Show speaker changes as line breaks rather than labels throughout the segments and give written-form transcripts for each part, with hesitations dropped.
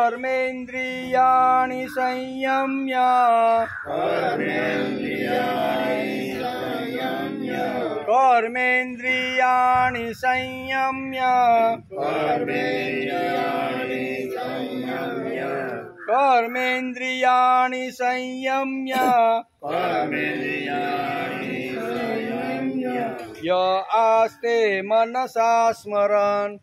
कर्मेन्द्रियाणि संयम्य कर्मेन्द्रियाणि संयम्य कर्मेन्द्रियाणि संयम्य य आस्ते मनसा स्मरन्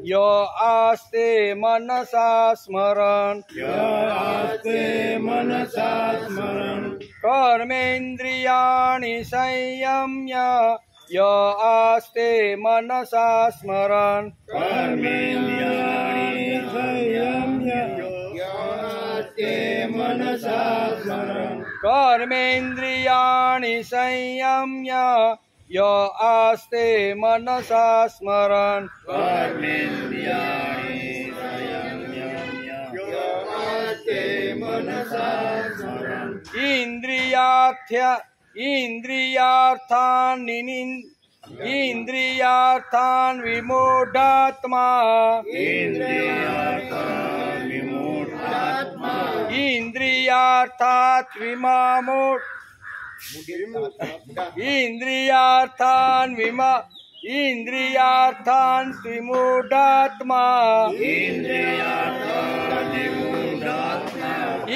य आस्ते मनसा स्मरन् कर्मेन्द्रियाणि संयम्य य आस्ते मनसा स्मरन् कर्मेन्द्रियाणि संयम्य य आस्ते मनसा स्मरन् इंद्रियार्थान् विमूढात्मा इंद्रियार्थात् विमूढात्मा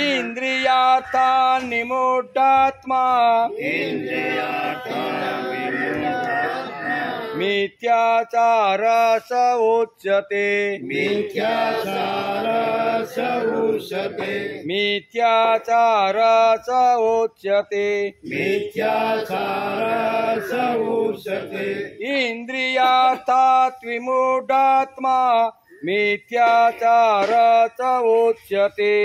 इंद्रियार्थान् निमूढात्मा मिथ्याचार स उच्यते इंद्रियार्थात् विमूढात्मा मिथ्याचार च उच्यते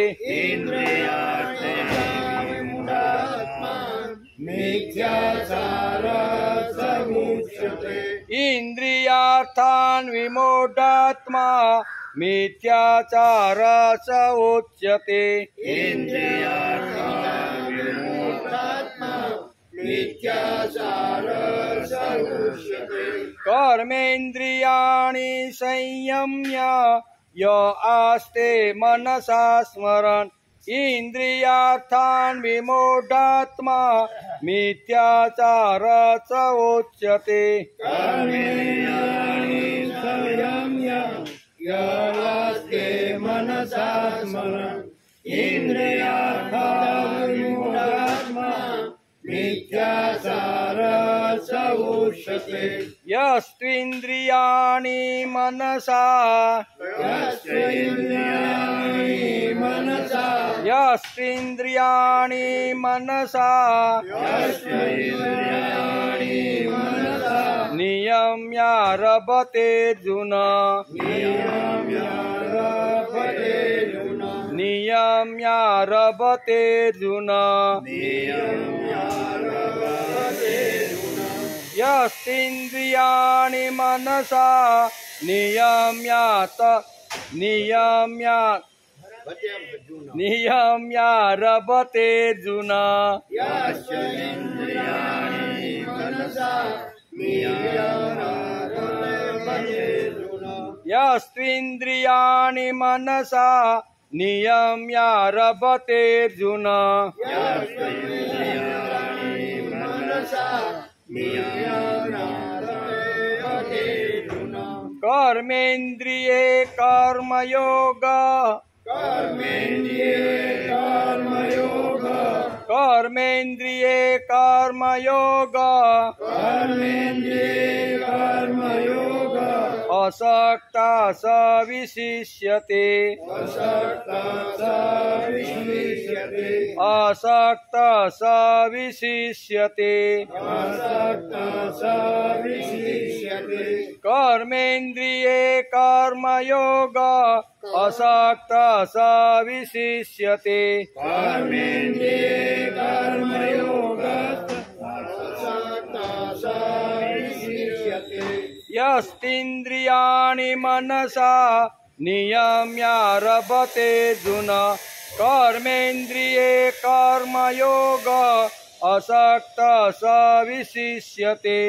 इंद्रियार्थान् विमूढात्मा मिथ्याचार च उच्यते कर्मेन्द्रियाणि संयम्य य आस्ते मनसा स्मरन् इंद्रियार्थान् विमूढात्मा मिथ्याचार च उच्यते यस्त्विन्द्रियाणि मनसा नियम्यारभतेऽर्जुन यस्त्विन्द्रियाणि मनसा नियम्यारभतेऽर्जुन यस्त्विन्द्रियाणि मनसा नियम्यारभतेऽर्जुन कर्मेन्द्रिये कर्मयोग असक्ता स विशिष्यते कर्मेन्द्रिये कर्मयोग असक्ता स विशिष्यते यस्त्विन्द्रियाणि मनसा नियम्यारभतेऽर्जुन कर्मेन्द्रिये कर्मयोग असक्ता स विशिष्यते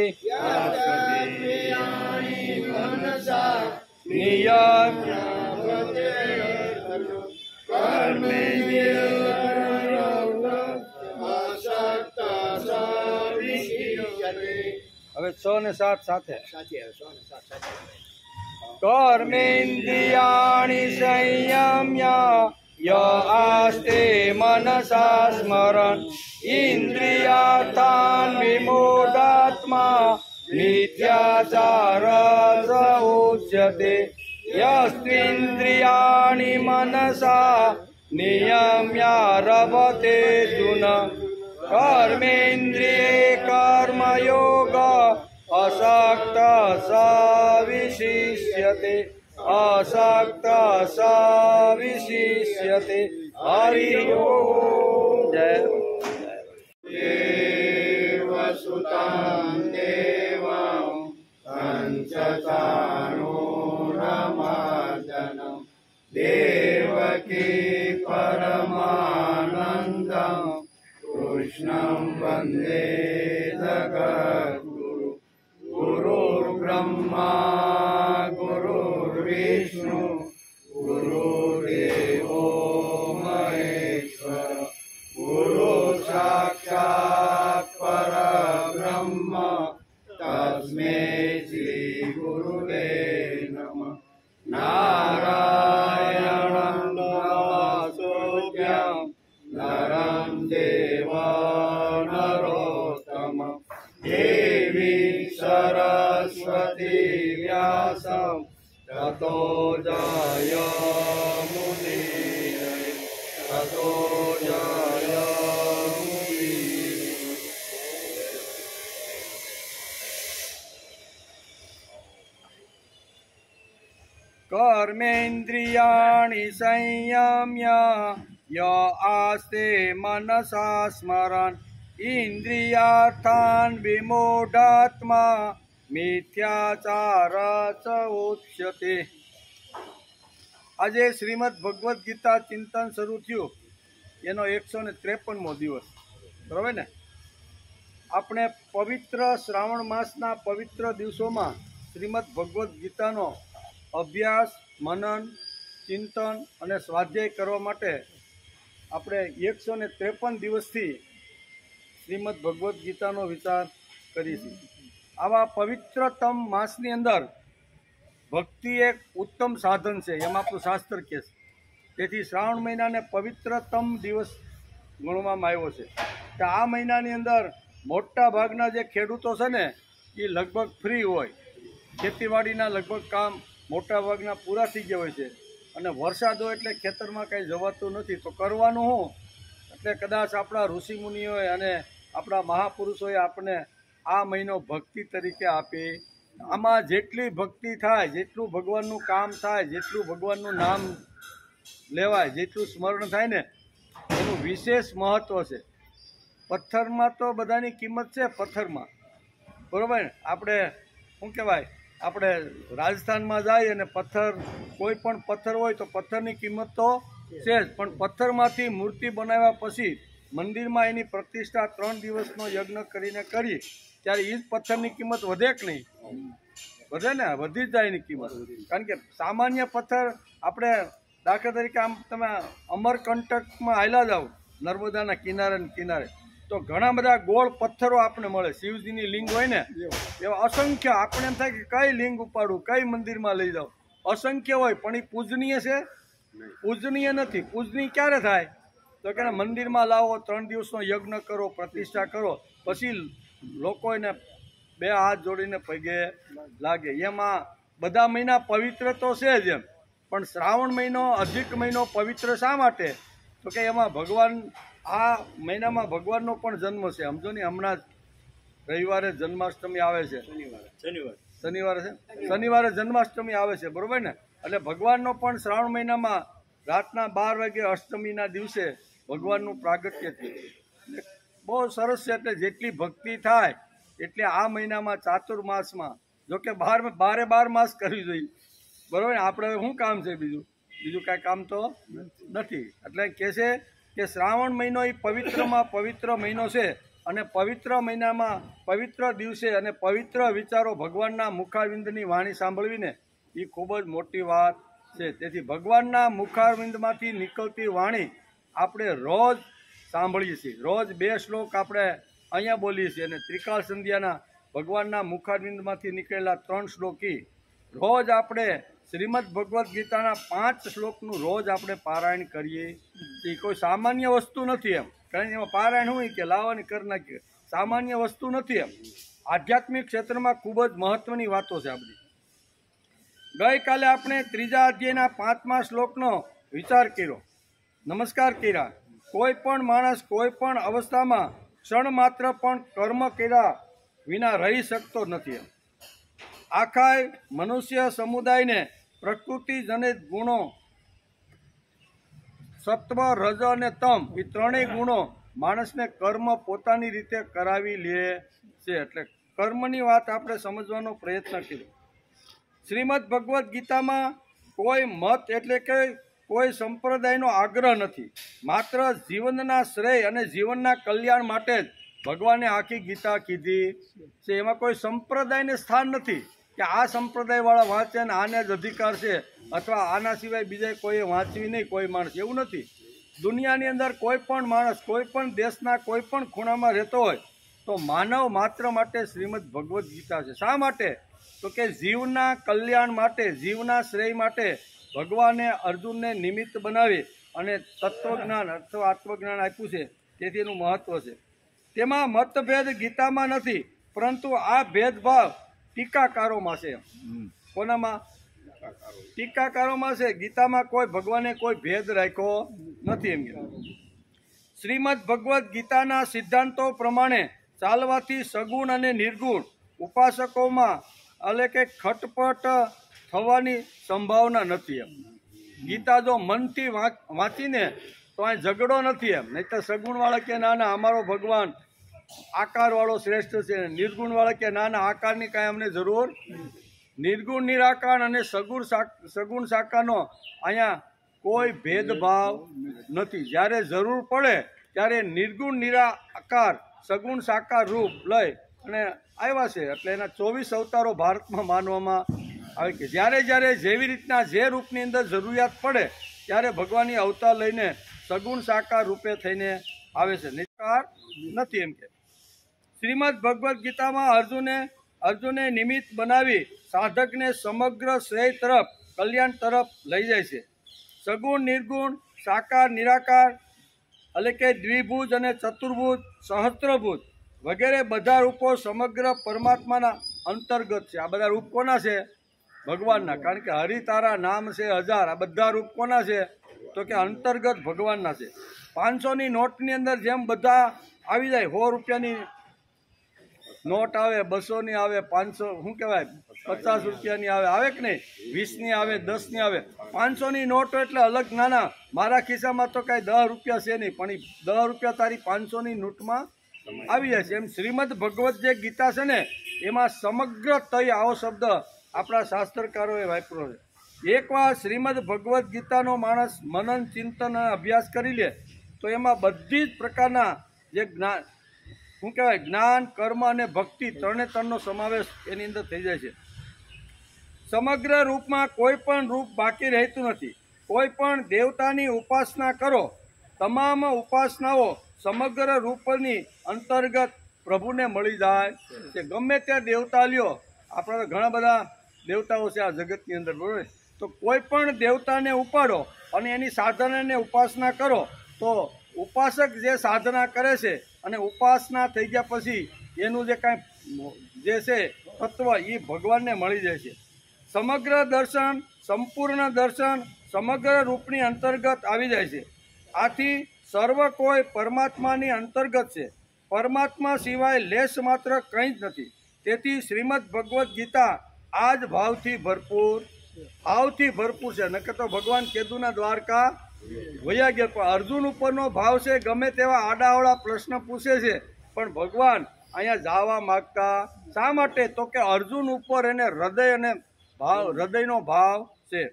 નિયમ હવે 6 ને 7 સાથે કર્મેન્દ્રિયાણિ સંયમ્ય ય આસ્તે મનસા સ્મરન ઇન્દ્રિયાર્થાન વિમૂઢાત્મા મિથ્યાચાર ઉચ્યતે યસ્ત્વિન્દ્રિયાણિ મનસા નિયમ્ય રવતે જુન કર્મેન્દ્રિયે કર્મયોગ અસક્ત સવિશિષ્યતે અસક્ત સવિશિષ્યતે હરિ ઓમ જય દેવસુતાં દેવં પંચચાણૂરમર્દનં દેવકી પરમાનંદં કૃષ્ણં વંદે જગદ્ગુરુ ગુરુર્બ્રહ્મા ગુરુર્વિષ્ણુ ગુરુદેવો મહેશ્વર ગુરુ સાક્ષાત પરબ્રહ્મ તસ્મૈ શ્રી ગુરુવે નમઃ નારાયણં નમસ્તુભ્યં નરં દેવ નરોત્તમં દેવી સરસ્વતી વ્યાસં તતો જયમુદીરયે તતો જયમુદીરયે કર્મેન્દ્રિયાણિ સંયમ્ય ય આસ્તે મનસા સ્મરન ઇન્દ્રિયાર્થાન વિમૂઢાત્મા મિથ્યાચાર ઉચ્યતે. આજે શ્રીમદ ભગવદ્ ગીતા ચિંતન શરૂ થયું એનો 153મો દિવસ, બરાબર ને? આપણે પવિત્ર શ્રાવણ માસના પવિત્ર દિવસોમાં શ્રીમદ ભગવદ્ ગીતાનો અભ્યાસ, મનન, ચિંતન અને સ્વાધ્યાય કરવા માટે આપણે 153 દિવસથી શ્રીમદ ભગવદ્ ગીતાનો વિચાર કરીશું. આવા પવિત્રતમ માસની અંદર ભક્તિ એક ઉત્તમ સાધન છે, એમ આપણું શાસ્ત્ર કહે છે. તેથી શ્રાવણ મહિનાને પવિત્રતમ દિવસ ગણવામાં આવ્યો છે. કે આ મહિનાની અંદર મોટા ભાગના જે ખેડૂતો છે ને એ લગભગ ફ્રી હોય, ખેતીવાડીના લગભગ કામ મોટા ભાગના પૂરા થઈ ગયા હોય છે, અને વરસાદ હોય એટલે ખેતરમાં કાંઈ જવાતું નથી. તો કરવાનું શું? એટલે કદાચ આપણા ઋષિમુનિઓએ અને આપણા મહાપુરુષોએ આપણને આ મહિનો ભક્તિ તરીકે આપી. આમાં જેટલી ભક્તિ થાય, જેટલું ભગવાનનું કામ થાય, જેટલું ભગવાનનું નામ લેવાય, જેટલું સ્મરણ થાય ને એનું વિશેષ મહત્ત્વ છે. પથ્થરમાં તો બધાની કિંમત છે, પથ્થરમાં, બરાબર ને? આપણે શું કહેવાય, આપણે રાજસ્થાનમાં જાય અને પથ્થર, કોઈ પણ પથ્થર હોય તો પથ્થરની કિંમત તો છે જ, પણ પથ્થરમાંથી મૂર્તિ બનાવ્યા પછી મંદિરમાં એની પ્રતિષ્ઠા 3 દિવસનો યજ્ઞ કરીને કરી ત્યારે એ જ પથ્થરની કિંમત વધે કે નહીં? વધે ને, વધી જ જાય એની કિંમત. કારણ કે સામાન્ય પથ્થર આપણે દાખલા તરીકે આમ તમે અમરકંટકમાં હાલ્યા જાઓ, નર્મદાના કિનારે તો ઘણા બધા ગોળ પથ્થરો આપણને મળે. શિવજીની લિંગ હોય ને એવા અસંખ્ય. આપણે એમ થાય કે કઈ લિંગ ઉપાડું, કઈ મંદિરમાં લઈ જાઉં, અસંખ્ય હોય, પણ એ પૂજનીય છે? પૂજનીય નથી. પૂજનીય ક્યારે થાય? તો કે મંદિરમાં લાવો, 3 દિવસનો યજ્ઞ કરો, પ્રતિષ્ઠા કરો, પછી લોકો એને 2 હાથ જોડીને પગે લાગે. એમાં બધા મહિના પવિત્ર તો છે જ એમ, પણ શ્રાવણ મહિનો, અધિક મહિનો પવિત્ર શા માટે? તો કે એમાં ભગવાન, આ મહિનામાં ભગવાનનો પણ જન્મ છે. સમજો ને, હમણાં જ રવિવારે જન્માષ્ટમી આવે છે, શનિવારે જન્માષ્ટમી આવે છે, બરોબર ને? એટલે ભગવાનનો પણ શ્રાવણ મહિનામાં રાતના 12 વાગે અષ્ટમીના દિવસે ભગવાનનું પ્રાગટ્ય થયું. બહુ સરસ છે. એટલે જેટલી ભક્તિ થાય એટલે આ મહિનામાં ચાતુર્માસમાં, જોકે 12 માસ કરવી જોઈએ, બરાબર ને? આપણે શું કામ છે? બીજું કાંઈ કામ તો નથી. એટલે કહે છે કે શ્રાવણ મહિનો એ પવિત્રમાં પવિત્ર મહિનો છે, અને પવિત્ર મહિનામાં પવિત્ર દિવસે અને પવિત્ર વિચારો, ભગવાનના મુખારવિંદની વાણી સાંભળવીને એ ખૂબ જ મોટી વાત છે. તેથી ભગવાનના મુખારવિંદમાંથી નીકળતી વાણી આપણે રોજ સાંભળીએ છીએ. રોજ 2 શ્લોક આપણે અહીંયા બોલીએ છીએ અને ત્રિકાળ સંધ્યાના ભગવાનના મુખારવિંદમાંથી નીકળેલા 3 શ્લોકી રોજ આપણે શ્રીમદ ભગવદ્ ગીતાના 5 શ્લોકનું રોજ આપણે પારાયણ કરીએ. એ કોઈ સામાન્ય વસ્તુ નથી એમ. કારણ કે એમાં પારાયણ હોય કે લાવવાની કરી નાખીએ, સામાન્ય વસ્તુ નથી એમ. આધ્યાત્મિક ક્ષેત્રમાં ખૂબ જ મહત્વની વાતો છે આ બધી. ગઈકાલે આપણે 3જા અધ્યાયના 5મા શ્લોકનો વિચાર કર્યો, નમસ્કાર કર્યા. કોઈ પણ માણસ કોઈ પણ અવસ્થામાં ક્ષણ માત્ર પણ કર્મ કર્યા વિના રહી શકતો નથી. આખા મનુષ્ય સમુદાયને પ્રકૃતિ જનિત ગુણો સત્વ, રજ અને તમ એ 3 ગુણો માણસને કર્મ પોતાની રીતે કરાવી લે છે. એટલે કર્મની વાત આપણે સમજવાનો પ્રયત્ન કર્યો. શ્રીમદ ભગવદ્ ગીતામાં કોઈ મત એટલે કે કોઈ સંપ્રદાયનો આગ્રહ નથી. માત્ર જીવનના શ્રેય અને જીવનના કલ્યાણ માટે જ ભગવાને આખી ગીતા કીધી છે. એમાં કોઈ સંપ્રદાયને સ્થાન નથી કે આ સંપ્રદાયવાળા વાંચે અને આને જ અધિકાર છે અથવા આના સિવાય બીજા કોઈએ વાંચવી નહીં કોઈ માણસ, એવું નથી. દુનિયાની અંદર કોઈ પણ માણસ કોઈ પણ દેશના કોઈ પણ ખૂણામાં રહેતો હોય તો માનવ માત્ર માટે શ્રીમદ ભગવદ્ ગીતા છે. શા માટે? તો કે જીવના કલ્યાણ માટે, જીવના શ્રેય માટે ભગવાને અર્જુનને નિમિત્ત બનાવી અને તત્વજ્ઞાન અથવા આત્મજ્ઞાન આપ્યું છે. તેથી એનું મહત્વ છે. તેમાં મતભેદ ગીતામાં નથી, પરંતુ આ ભેદભાવ ટીકાકારોમાં છે. કોનામાં? ટીકાકારોમાં છે. ગીતામાં કોઈ ભગવાને કોઈ ભેદ રાખ્યો નથી. એમ શ્રીમદ ભગવદ્ ગીતાના સિદ્ધાંતો પ્રમાણે ચાલવાથી સગુણ અને નિર્ગુણ ઉપાસકોમાં એટલે કે ખટપટ થવાની સંભાવના નથી. એમ ગીતા જો મનથી વાંચીને તો અહીં ઝઘડો નથી. એમ નહીં તો સગુણવાળા કે ના ના અમારો ભગવાન આકારવાળો શ્રેષ્ઠ છે, નિર્ગુણવાળા કે ના ના આકારની કાંઈ અમને જરૂર. નિર્ગુણ નિરાકાર અને સગુણ સાકારનો અહીંયા કોઈ ભેદભાવ નથી. જ્યારે જરૂર પડે ત્યારે નિર્ગુણ નિરાકાર સગુણ સાકાર રૂપ લઈ અને આવ્યા છે. એટલે એના 24 અવતારો ભારતમાં માનવામાં આવે કે જ્યારે જ્યારે જેવી રીતના જે રૂપની અંદર જરૂરિયાત પડે ત્યારે ભગવાનની અવતાર લઈને સગુણ સાકાર રૂપે થઈને આવે છે, નિરાકાર નથી. એમ કે શ્રીમદ ભગવદ્ ગીતામાં અર્જુને નિમિત્ત બનાવી સાધકને સમગ્ર શ્રેય તરફ, કલ્યાણ તરફ લઈ જાય છે. સગુણ નિર્ગુણ સાકાર નિરાકાર એટલે કે દ્વિભુજ અને ચતુર્ભુજ, સહસ્ત્રભુજ વગેરે બધા રૂપો સમગ્ર પરમાત્માના અંતર્ગત છે. આ બધા રૂપ કોના છે? ભગવાનના. કારણ કે હરિ તારા નામ છે 1000. આ બધા રૂપ કોના છે? તો કે અંતર્ગત ભગવાનના છે. 500ની નોટની અંદર જેમ બધા આવી જાય, 100 રૂપિયાની નોટ આવે, 200ની આવે, 500 શું કહેવાય 50 રૂપિયાની આવે કે નહીં, 20ની આવે, 10ની આવે. 500ની નોટ એટલે અલગ નાના, મારા ખિસ્સામાં તો કાંઈ 10 રૂપિયા છે નહીં, પણ એ 10 રૂપિયા તારી 500ની નોટમાં આવી જાય છે. એમ શ્રીમદ ભગવદ્ જે ગીતા છે ને એમાં સમગ્ર તય આવો શબ્દ આપણા શાસ્ત્રકારોએ વાપર્યો છે. એકવાર શ્રીમદ ભગવદ્ ગીતાનો માણસ મનન ચિંતન અને અભ્યાસ કરી લે તો એમાં બધી જ પ્રકારના જે જ્ઞાન શું કહેવાય જ્ઞાન, કર્મ અને ભક્તિ 3નો સમાવેશ એની અંદર થઈ જાય છે. સમગ્ર રૂપમાં કોઈ પણ રૂપ બાકી રહેતું નથી. કોઈ પણ દેવતાની ઉપાસના કરો, તમામ ઉપાસનાઓ સમગ્ર રૂપની અંતર્ગત પ્રભુને મળી જાય છે. ગમે ત્યાં દેવતા લ્યો, આપણા ઘણા બધા દેવતાઓ છે આ જગતની અંદર, બરાબર? તો કોઈ પણ દેવતાને ઉપાડો અને એની સાધનાને ઉપાસના કરો તો ઉપાસક જે સાધના કરે છે અને ઉપાસના થઈ ગયા પછી એનું જે કાંઈ જે છે તત્વ એ ભગવાનને મળી જાય છે. સમગ્ર દર્શન, સંપૂર્ણ દર્શન સમગ્ર રૂપની અંતર્ગત આવી જાય છે. આથી સર્વ કોઈ પરમાત્માની અંતર્ગત છે. પરમાત્મા સિવાય લેશ માત્ર કંઈ જ નથી. તેથી શ્રીમદ ભગવદ્ ગીતા આ જ ભાવથી ભરપૂર છે. નકર તો ભગવાન કેદુના દ્વારકા વયા ગયા. પણ અર્જુન ઉપરનો ભાવ છે, ગમે તેવા આડાઅવળા પ્રશ્ન પૂછે છે પણ ભગવાન અહીંયા જવા માગતા. શા માટે? તો કે અર્જુન ઉપર એને હૃદયનો ભાવ છે.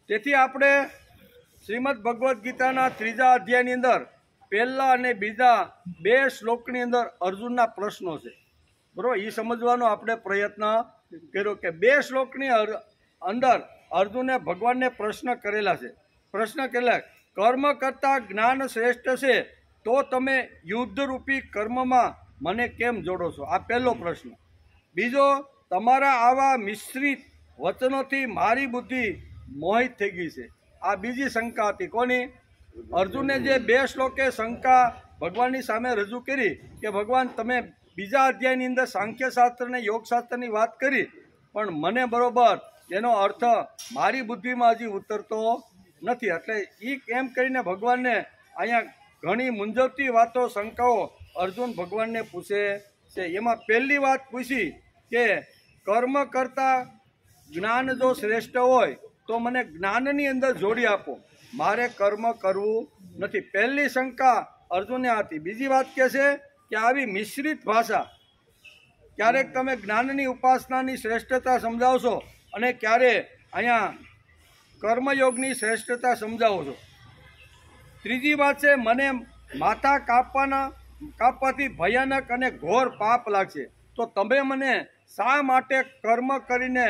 તેથી આપણે શ્રીમદ ભગવદ્ ગીતાના 3જા અધ્યાયની અંદર પહેલા અને બીજા 2 શ્લોકની અંદર અર્જુનના પ્રશ્નો છે, બરાબર? એ સમજવાનો આપણે પ્રયત્ન કર્યો કે 2 શ્લોકની અંદર અર્જુને ભગવાનને પ્રશ્ન કરેલા છે. પ્રશ્ન કરેલા, કર્મ કરતા જ્ઞાન શ્રેષ્ઠ છે તો તમે યુદ્ધરૂપી કર્મમાં મને કેમ જોડો છો? આ પહેલો પ્રશ્ન. બીજો, તમારા આવા મિશ્રિત વચનોથી મારી બુદ્ધિ મોહિત થઈ ગઈ છે. આ બીજી શંકા હતી. કોની? અર્જુને જે 2 શ્લોકે શંકા ભગવાનની સામે રજૂ કરી કે ભગવાન તમે બીજા અધ્યાયની અંદર સાંખ્યશાસ્ત્ર અને યોગશાસ્ત્રની વાત કરી, પણ મને બરોબર એનો અર્થ મારી બુદ્ધિમાં હજી ઉતરતો નથી. એટલે એ એમ કરીને ભગવાનને અહીંયા ઘણી મૂંઝવતી વાતો, શંકાઓ અર્જુન ભગવાનને પૂછે છે. એમાં પહેલી વાત પૂછી કે કર્મ કરતા જ્ઞાન જો શ્રેષ્ઠ હોય તો મને જ્ઞાનની અંદર જોડી આપો, મારે કર્મ કરવું નથી. પહેલી શંકા અર્જુને હતી. બીજી વાત કહે છે કે આવી મિશ્રિત ભાષા, ક્યારેક તમે જ્ઞાનની ઉપાસનાની શ્રેષ્ઠતા સમજાવશો અને ક્યારે અહીંયા કર્મયોગની શ્રેષ્ઠતા સમજાવો છો. ત્રીજી વાત છે, મને માથા કાપવાથી ભયાનક અને ઘોર પાપ લાગશે, તો તમે મને શા માટે કર્મ કરીને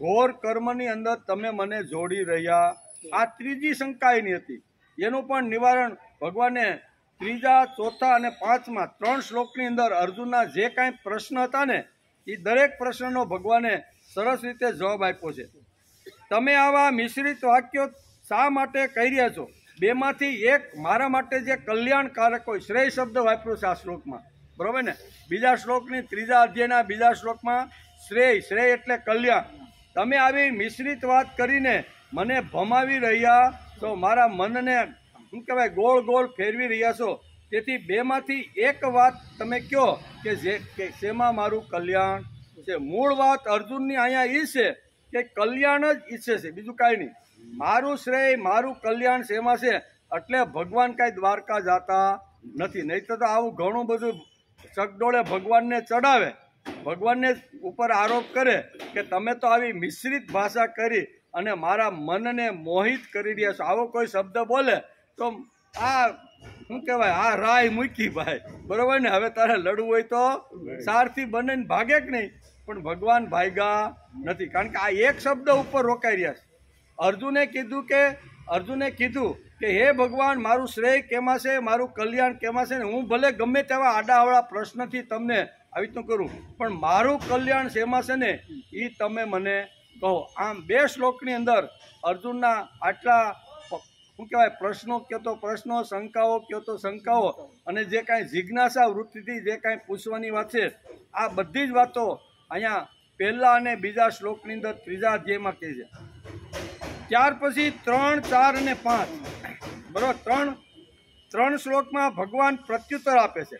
ઘોર કર્મની અંદર તમે મને જોડી રહ્યા? આ ત્રીજી શંકા એની હતી. એનું પણ નિવારણ ભગવાને 3, 4 અને 5માં 3 શ્લોકની અંદર અર્જુનના જે કાંઈ પ્રશ્ન હતા ને એ દરેક પ્રશ્નનો ભગવાને સરસ રીતે જવાબ આપ્યો છે. તમે આવા મિશ્રિત વાક્યો શા માટે કહી રહ્યા છો? બેમાંથી એક મારા માટે જે કલ્યાણકારક હોય, શ્રેય શબ્દ વાપર્યો છે આ શ્લોકમાં, બરાબર ને? બીજા શ્લોકની 3જા અધ્યાયના બીજા શ્લોકમાં શ્રેય એટલે કલ્યાણ. તમે આવી મિશ્રિત વાત કરીને મને ભમાવી રહ્યા છો, મારા મનને શું કહેવાય ગોળ ગોળ ફેરવી રહ્યા છો. તેથી બેમાંથી એક વાત તમે કહો કે શેમાં મારું કલ્યાણ છે. મૂળ વાત અર્જુનની અહીંયા એ છે કે કલ્યાણ જ ઈચ્છે છે, બીજું કાંઈ નહીં. મારું શ્રેય, મારું કલ્યાણ શેમાં છે? એટલે ભગવાન કાંઈ દ્વારકા જાતા નથી. નહીં તો આવું ઘણું બધું ચકડોળે ભગવાનને ચડાવે, ભગવાનને ઉપર આરોપ કરે કે તમે તો આવી મિશ્રિત ભાષા કરી અને મારા મનને મોહિત કરી રહ્યા છો. આવો કોઈ શબ્દ બોલે તો આ શું કહેવાય, આ રાય મૂકી ભાઈ, બરોબર ને? હવે તારે લડવું હોય તો સારથી બને ભાગે કે નહીં, પણ ભગવાન ભાગ્યા નથી. કારણ કે આ એક શબ્દ ઉપર રોકાઈ રહ્યા છે. અર્જુને કીધું કે હે ભગવાન, મારું શ્રેય કેમાં છે, મારું કલ્યાણ કેમાં છે? ને હું ભલે ગમે તેવા આડાઅવળા પ્રશ્નથી તમને આવી રીતનું કરું, પણ મારું કલ્યાણ શેમાં છે ને એ તમે મને કહો. આમ 2 શ્લોકની અંદર અર્જુનના આટલા શું કહેવાય પ્રશ્નો કયો તો પ્રશ્નો, શંકાઓ કયો તો શંકાઓ, અને જે કાંઈ જિજ્ઞાસા વૃત્તિથી જે કાંઈ પૂછવાની વાત છે, આ બધી જ વાતો અહીંયા પહેલા અને બીજા શ્લોકની અંદર 3જા અધ્યાયમાં કહે છે. ત્યાર પછી 3, 4 અને 5 બરાબર 3 શ્લોકમાં ભગવાન પ્રત્યુત્તર આપે છે.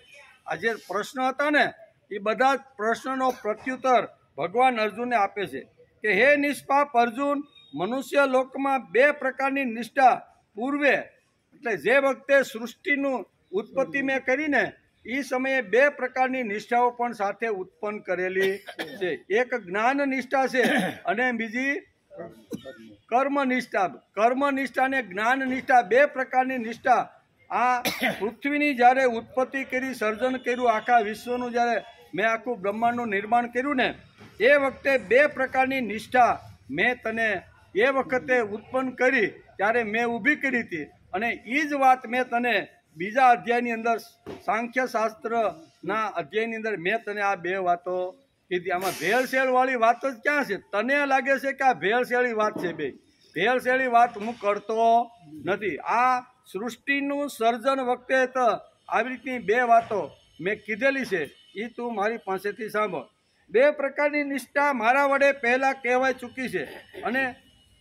આ જે પ્રશ્ન હતા ને એ બધા જ પ્રશ્નનો પ્રત્યુત્તર ભગવાન અર્જુનને આપે છે કે હે નિષ્પાપ અર્જુન, મનુષ્ય લોકમાં 2 પ્રકારની નિષ્ઠા પૂર્વે, એટલે જે વખતે સૃષ્ટિનું ઉત્પત્તિ મેં કરીને એ સમયે 2 પ્રકારની નિષ્ઠાઓ પણ સાથે ઉત્પન્ન કરેલી છે. એક જ્ઞાન નિષ્ઠા છે અને બીજી કર્મનિષ્ઠા. કર્મનિષ્ઠા અને જ્ઞાન નિષ્ઠા 2 પ્રકારની નિષ્ઠા. આ પૃથ્વીની જ્યારે ઉત્પત્તિ કરી, સર્જન કર્યું, આખા વિશ્વનું જ્યારે મેં આખું બ્રહ્માંડનું નિર્માણ કર્યું ને એ વખતે 2 પ્રકારની નિષ્ઠા મેં તને એ વખતે ઉત્પન્ન કરી ત્યારે મેં ઊભી કરી હતી. અને એ જ વાત મેં તને બીજા અધ્યાયની અંદર સાંખ્યશાસ્ત્રના અધ્યાયની અંદર મેં તને આ 2 વાતો કીધી. આમાં ભેળસેળવાળી વાત જ ક્યાં છે? તને લાગે છે કે આ ભેળસેળી વાત છે? ભેળસેળી વાત હું કરતો નથી. આ સૃષ્ટિનું સર્જન વખતે તો આવી રીતની 2 વાતો મેં કીધેલી છે, એ તું મારી પાસેથી સાંભળ. 2 પ્રકારની નિષ્ઠા મારા વડે પહેલાં કહેવાય ચૂકી છે. અને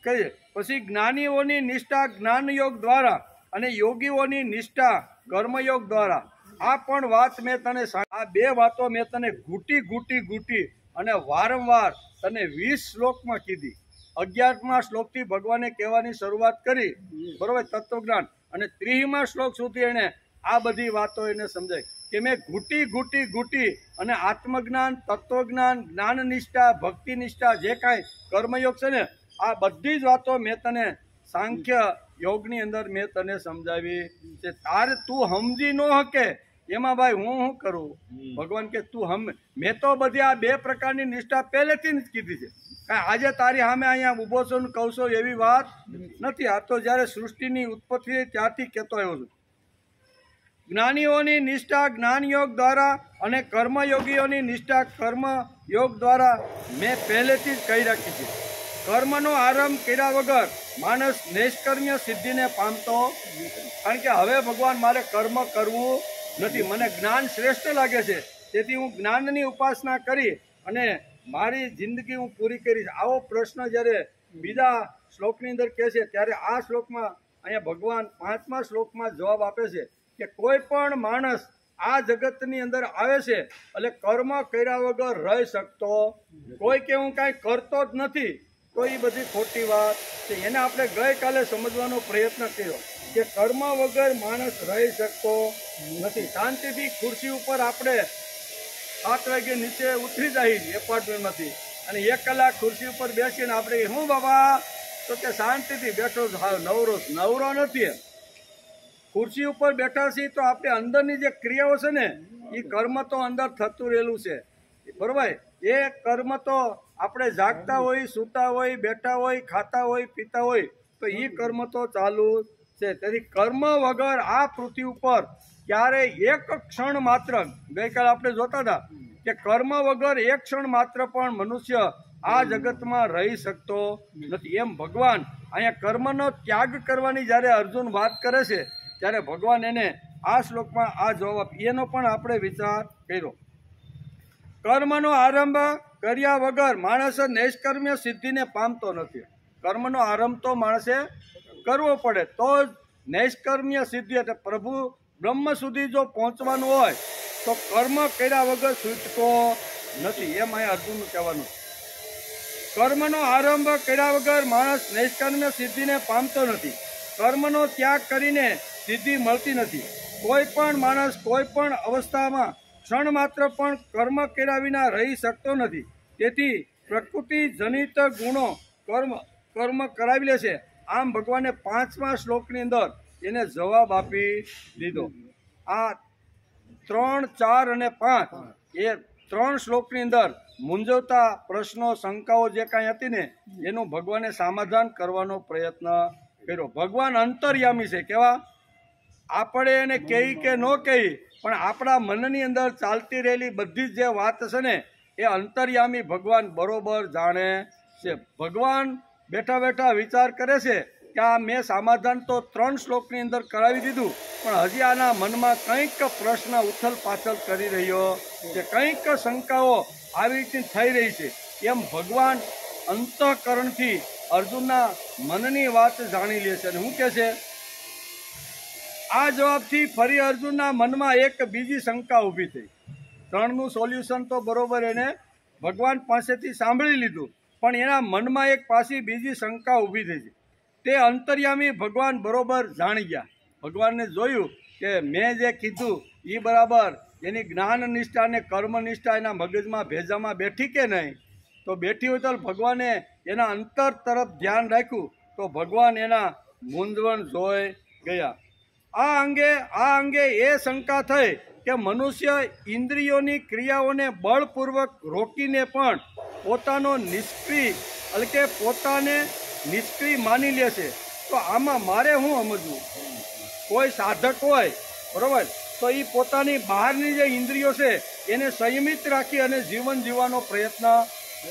કહીએ પછી જ્ઞાનીઓની નિષ્ઠા જ્ઞાનયોગ દ્વારા અને યોગીઓની નિષ્ઠા કર્મયોગ દ્વારા. આ પણ વાત મેં તને આ 2 વાતો મેં તને ઘૂંટી અને વારંવાર તને 20 શ્લોકમાં કીધી. 11મા શ્લોકથી ભગવાને કહેવાની શરૂઆત કરી, બરોબર, તત્વજ્ઞાન, અને 30મા શ્લોક સુધી એને આ બધી વાતો એને સમજાય કે મેં ઘૂંટી અને આત્મજ્ઞાન, તત્વજ્ઞાન, જ્ઞાન નિષ્ઠા, ભક્તિ નિષ્ઠા, જે કાંઈ કર્મયોગ છે ને આ બધી જ વાતો મેં તને સાંખ્ય યોગની અંદર મેં તને સમજાવી છે. તારે તું સમજી ન શકે એમાં ભાઈ હું કરું? ભગવાન કે તું મેં તો બધી આ બે પ્રકારની નિષ્ઠા પહેલેથી જ કીધી છે. કાંઈ આજે તારી સામે અહીંયા ઊભો છો ને કહું છો એવી વાત નથી. આ તો જ્યારે સૃષ્ટિની ઉત્પત્તિ થઈ ત્યારથી કહેતો આવ્યો છું. જ્ઞાનીઓની નિષ્ઠા જ્ઞાનયોગ દ્વારા અને કર્મયોગીઓની નિષ્ઠા કર્મયોગ દ્વારા મેં પહેલેથી જ કહી રાખી છે. કર્મનો આરંભ કર્યા વગર માણસ નૈષ્કર્મ્ય સિદ્ધિને પામતો. કારણ કે હવે ભગવાન મારે કર્મ કરવું નથી. મને જ્ઞાન શ્રેષ્ઠ લાગે છે, તેથી હું જ્ઞાનની ઉપાસના કરી અને મારી જિંદગી હું પૂરી કરીશ. આવો પ્રશ્ન જ્યારે બીજા શ્લોકની અંદર કહે છે, ત્યારે આ શ્લોકમાં અહીંયા ભગવાન 5મા શ્લોકમાં જવાબ આપે છે કે કોઈ પણ માણસ આ જગતની અંદર આવે છે એટલે કર્મ કર્યા વગર રહી શકતો. કોઈ કે હું કાંઈ કરતો જ નથી, તો એ બધી ખોટી વાત છે. એને આપણે ગઈકાલે સમજવાનો પ્રયત્ન કર્યો કે કર્મ વગર માણસ રહી શકતો નથી. શાંતિથી ખુરશી ઉપર આપણે 7 વાગે નીચે ઉતરી જાય એપાર્ટમેન્ટમાંથી અને 1 કલાક ખુરશી ઉપર બેસીને આપણે હું બાબા તો કે શાંતિથી બેઠો નવરો નથી. ખુરશી ઉપર બેઠા છીએ તો આપણે અંદરની જે ક્રિયાઓ છે ને એ કર્મ તો અંદર થતું રહેલું છે, બરોબર. એ કર્મ તો આપણે જાગતા હોય, સૂતા હોય, બેઠા હોય, ખાતા હોય, પીતા હોય તો એ કર્મ તો ચાલુ છે. તેથી કર્મ વગર આ પૃથ્વી ઉપર ક્યારે એક ક્ષણ માત્ર, ગઈકાલે આપણે જોતા હતા કે કર્મ વગર એક ક્ષણ માત્ર પણ મનુષ્ય આ જગતમાં રહી શકતો નથી. એમ ભગવાન અહીંયા કર્મનો ત્યાગ કરવાની જ્યારે અર્જુન વાત કરે છે ત્યારે ભગવાન એને આ શ્લોકમાં આ જવાબ એનો પણ આપણે વિચાર કર્યો. કર્મનો આરંભ કર્યા વગર માણસ નૈષ્કર્મ્ય સિદ્ધિને પામતો નથી. કર્મનો આરંભ તો માણસે કરવો પડે તો જ નૈષ્કર્મ્ય સિદ્ધિ એટલે પ્રભુ બ્રહ્મ સુધી જો પહોંચવાનું હોય તો કર્મ કર્યા વગર છૂટતો નથી. એમ અહીં અર્જુનનું કહેવાનું. કર્મનો આરંભ કર્યા વગર માણસ નૈષ્કર્મ્ય સિદ્ધિને પામતો નથી. કર્મનો ત્યાગ કરીને સિદ્ધિ મળતી નથી. કોઈ પણ માણસ કોઈ પણ અવસ્થામાં ક્ષણ માત્ર પણ કર્મ કર્યા વિના રહી શકતો નથી. તેથી પ્રકૃતિ જનિત ગુણો કર્મ કરાવી લે છે. આમ ભગવાને 5મા શ્લોકની અંદર એને જવાબ આપી દીધો. આ 3, 4 અને 5 એ 3 શ્લોકની અંદર મૂંઝવતા પ્રશ્નો શંકાઓ જે કાંઈ હતી ને એનું ભગવાને સમાધાન કરવાનો પ્રયત્ન કર્યો. ભગવાન અંતર્યામી છે. કેવા? આપણે એને કહી કે ન કહી પણ આપણા મનની અંદર ચાલતી રહેલી બધી જ જે વાત છે ને એ અંતર્યામી ભગવાન બરોબર જાણે છે. ભગવાન બેઠા બેઠા વિચાર કરે છે કે આ મેં સમાધાન તો 3 શ્લોકની અંદર કરાવી દીધું પણ હજી આના મનમાં કંઈક પ્રશ્ન ઉથલ પાછળ કરી રહ્યો છે, કંઈક શંકાઓ આવી રીતે થઈ રહી છે. એમ ભગવાન અંતઃકરણથી અર્જુનના મનની વાત જાણી લે છે. અને શું કહે છે? આ જવાબથી ફરી અર્જુનના મનમાં એક બીજી શંકા ઊભી થઈ. 3નું સોલ્યુશન તો બરોબર એને ભગવાન પાસેથી સાંભળી લીધું પણ એના મનમાં એક પાછી બીજી શંકા ઊભી થઈ છે. તે અંતર્યામી ભગવાન બરોબર જાણી ગયા. ભગવાનને જોયું કે મેં જે કીધું એ બરાબર એની જ્ઞાન નિષ્ઠા અને કર્મ નિષ્ઠા એના મગજમાં ભેજામાં બેઠી કે નહીં. તો બેઠી હોય તો ભગવાને એના અંતર તરફ ધ્યાન રાખ્યું તો ભગવાન એના મૂંઝવણ જોઈ ગયા. આ અંગે એ શંકા થઈ કે મનુષ્ય ઇન્દ્રિયોની ક્રિયાઓને બળપૂર્વક રોકીને પણ પોતાનો નિષ્ક્રિય એટલે કે પોતાને નિષ્ક્રિય માની લે છે. તો આમાં મારે શું સમજવું? કોઈ સાધક હોય બરોબર તો એ પોતાની બહારની જે ઇન્દ્રિયો છે એને સંયમિત રાખી અને જીવન જીવવાનો પ્રયત્ન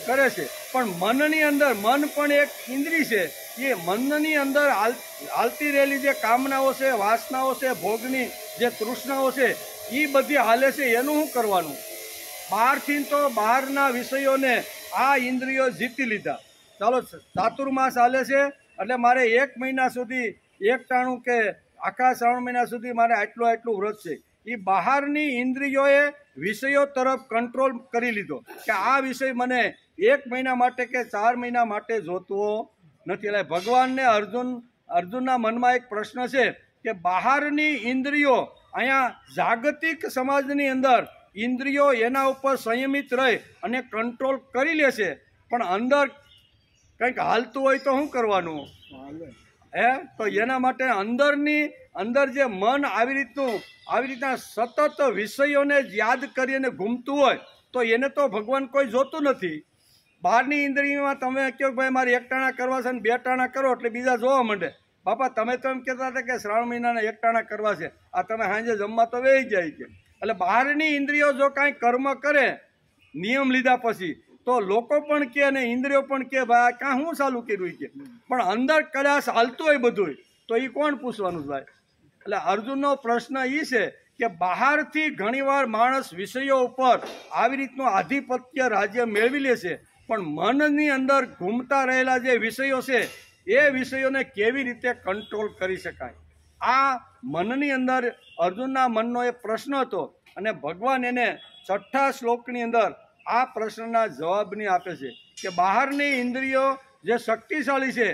કરે છે. પણ મનની અંદર મન પણ એક ઇન્દ્રિય છે. એ મનની અંદર હાલતી રહેલી જે કામનાઓ છે, વાસનાઓ છે, ભોગની જે તૃષ્ણાઓ છે એ બધી હાલે છે. એનું શું કરવાનું? બહારથી તો બહારના વિષયોને આ ઇન્દ્રિયો જીતી લીધા. ચાલો ચાતુર્માસ હાલે છે એટલે મારે 1 મહિના સુધી 1 ટાણું કે આખા 3 મહિના સુધી મારે આટલું વ્રત છે. એ બહારની ઇન્દ્રિયોએ વિષયો તરફ કંટ્રોલ કરી લીધો કે આ વિષય મને 1 મહિના માટે કે 4 મહિના માટે જોતો નથી. એટલે ભગવાનને અર્જુનના મનમાં એક પ્રશ્ન છે કે બહારની ઇન્દ્રિયો અહીંયા જાગતિક સમાજની અંદર ઇન્દ્રિયો એના ઉપર સંયમિત રહી અને કંટ્રોલ કરી લે છે પણ અંદર કંઈક હાલતું હોય તો શું કરવાનું? તો એના માટે અંદર જે મન આવી રીતના સતત વિષયોને યાદ કરીને ઘૂમતું હોય તો એને તો ભગવાન કોઈ જોતું નથી. બહારની ઇન્દ્રિયમાં તમે કહો ભાઈ મારે 1 ટાણા કરવા છે ને 2 ટાણા કરો એટલે બીજા જોવા માંડે. બાપા તમે તો એમ કહેતા હતા કે શ્રાવણ મહિનાના 1 ટાણા કરવા છે, આ તમે સાંજે જમવા તો વેઈ જાય છે. એટલે બહારની ઇન્દ્રિયો જો કાંઈ કર્મ કરે નિયમ લીધા પછી તો લોકો પણ કે અને ઇન્દ્રિયો પણ કે ભાઈ કાં શું ચાલુ કર્યું કે, પણ અંદર કદાચ હાલતું હોય બધું તો એ કોણ પૂછવાનું ભાઈ? એટલે અર્જુનનો પ્રશ્ન એ છે કે બહારથી ઘણીવાર માણસ વિષયો ઉપર આવી રીતનું આધિપત્ય રાજ્ય મેળવી લે છે, પણ મનની અંદર ઘૂમતા રહેલા જે વિષયો છે એ વિષયોને કેવી રીતે કંટ્રોલ કરી શકાય? આ મનની અંદર અર્જુનના મનનો એ પ્રશ્ન હતો અને ભગવાન એને 6થા શ્લોકની અંદર આ પ્રશ્નના જવાબની આપે છે કે બહારની ઇન્દ્રિયો જે શક્તિશાળી છે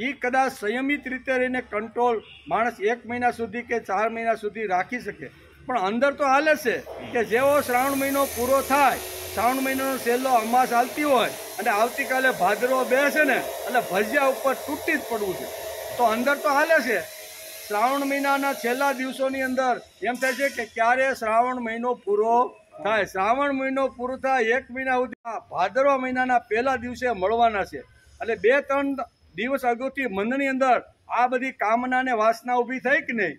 એ કદાચ સંયમિત રીતે રહીને કંટ્રોલ માણસ 1 મહિના સુધી કે 4 મહિના સુધી રાખી શકે, પણ અંદર તો હાલે છે કે જેવો શ્રાવણ મહિનો પૂરો થાય, શ્રાવણ મહિનાનો છેલ્લો અમાસ હાલતી હોય અને આવતીકાલે ભાદરવો બેસે ને એટલે ભજીયા ઉપર તૂટી જ પડવું છે, તો અંદર તો હાલે છે. શ્રાવણ મહિનાના છેલ્લા દિવસોની અંદર એમ થાય છે કે ક્યારે શ્રાવણ મહિનો પૂરો થાય. શ્રાવણ મહિનો પૂરો થાય 1 મહિના સુધી ભાદરવા મહિનાના પહેલા દિવસે મળવાના છે. એટલે 2-3 દિવસ અગાઉથી મનની અંદર આ બધી કામના ને વાસના ઊભી થઈ કે નહીં?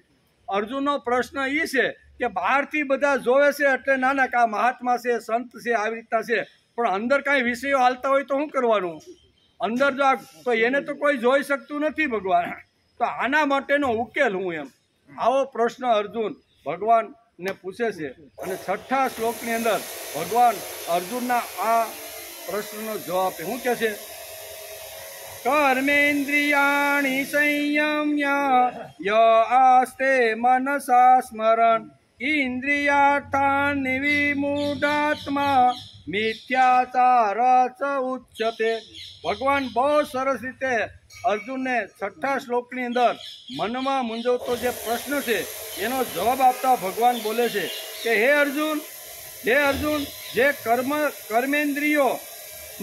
અર્જુનનો પ્રશ્ન એ છે કે બહારથી બધા જોવે છે એટલે નાના કા મહાત્મા છે, સંત છે, આવી રીતના છે, પણ અંદર કાંઈ વિષયો હાલતા હોય તો શું કરવાનું? અંદર જો તો એને તો કોઈ જોઈ શકતું નથી ભગવાન. તો આના માટેનો ઉકેલ હું એમ આવો પ્રશ્ન અર્જુન ભગવાનને પૂછે છે અને 6થા શ્લોકની અંદર ભગવાન અર્જુનના આ પ્રશ્નનો જવાબ શું કહે છે? કર્મેન્દ્રિયાણિ સંયમ્ય આસ્તે મનસા સ્મરણ ઇન્દ્રિયાર્થાનિ વિમૂઢાત્મા મિથ્યાચાર ઉચ્યતે. ભગવાન બહુ સરસ રીતે અર્જુનને 6થા શ્લોકની અંદર મનમાં મૂંઝવતો જે પ્રશ્ન છે એનો જવાબ આપતા ભગવાન બોલે છે કે હે અર્જુન જે કર્મેન્દ્રિયો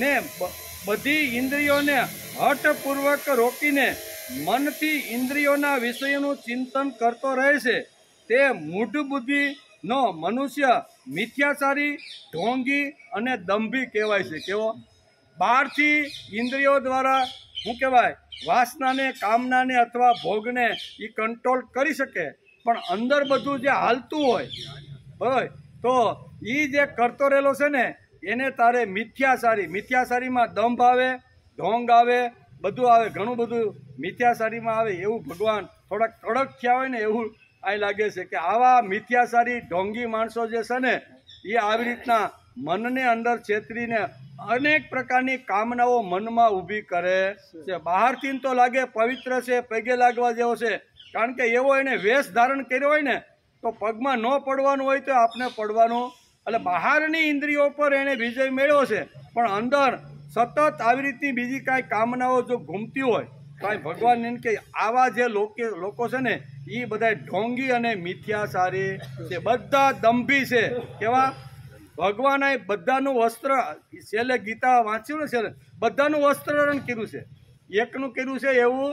ને બધી ઇન્દ્રિયોને હઠપૂર્વક રોકીને મનથી ઇન્દ્રિયોના વિષયોનું ચિંતન કરતો રહે છે તે મૂઢ બુદ્ધિનો મનુષ્ય મિથ્યાચારી, ઢોંગી અને દંભી કહેવાય છે. કેવો? બહારથી ઇન્દ્રિયો દ્વારા શું કહેવાય વાસનાને, કામનાને અથવા ભોગને એ કંટ્રોલ કરી શકે, પણ અંદર બધું જે હાલતું હોય તો એ જે કરતો રહેલો છે ને એને તારે મિથ્યાચારીમાં દંભ આવે, ઢોંગ આવે, બધું આવે, ઘણું બધું મિથ્યાચારીમાં આવે. એવું ભગવાન થોડાક કડક થયા હોય ને એવું આ લાગે છે કે આવા મિથ્યાચારી ઢોંગી માણસો જે છે ને એ આવી રીતના મનને અંદર છેતરીને અનેક પ્રકારની કામનાઓ મનમાં ઊભી કરે છે. બહારથી તો લાગે પવિત્ર છે, પગે લાગવા જેવો છે, કારણ કે એવો એને વેશ ધારણ કર્યો હોય ને તો પગમાં ન પડવાનું હોય તો આપણે પડવાનું. એટલે બહારની ઇન્દ્રિયો પર એને વિજય મેળવ્યો છે, પણ અંદર સતત આવી રીતની બીજી કાંઈ કામનાઓ જો ઘૂમતી હોય તો ભગવાન એમ કે આવા જે લોકો છે ને એ બધા ઢોંગી અને મિથ્યાચારી છે, બધા દંભી છે. કેવા? ભગવાને બધાનું વસ્ત્ર છેલ્લે ગીતા વાંચ્યું ને છેલ્લે બધાનું વસ્ત્રહરણ કર્યું છે, એકનું કર્યું છે. એવું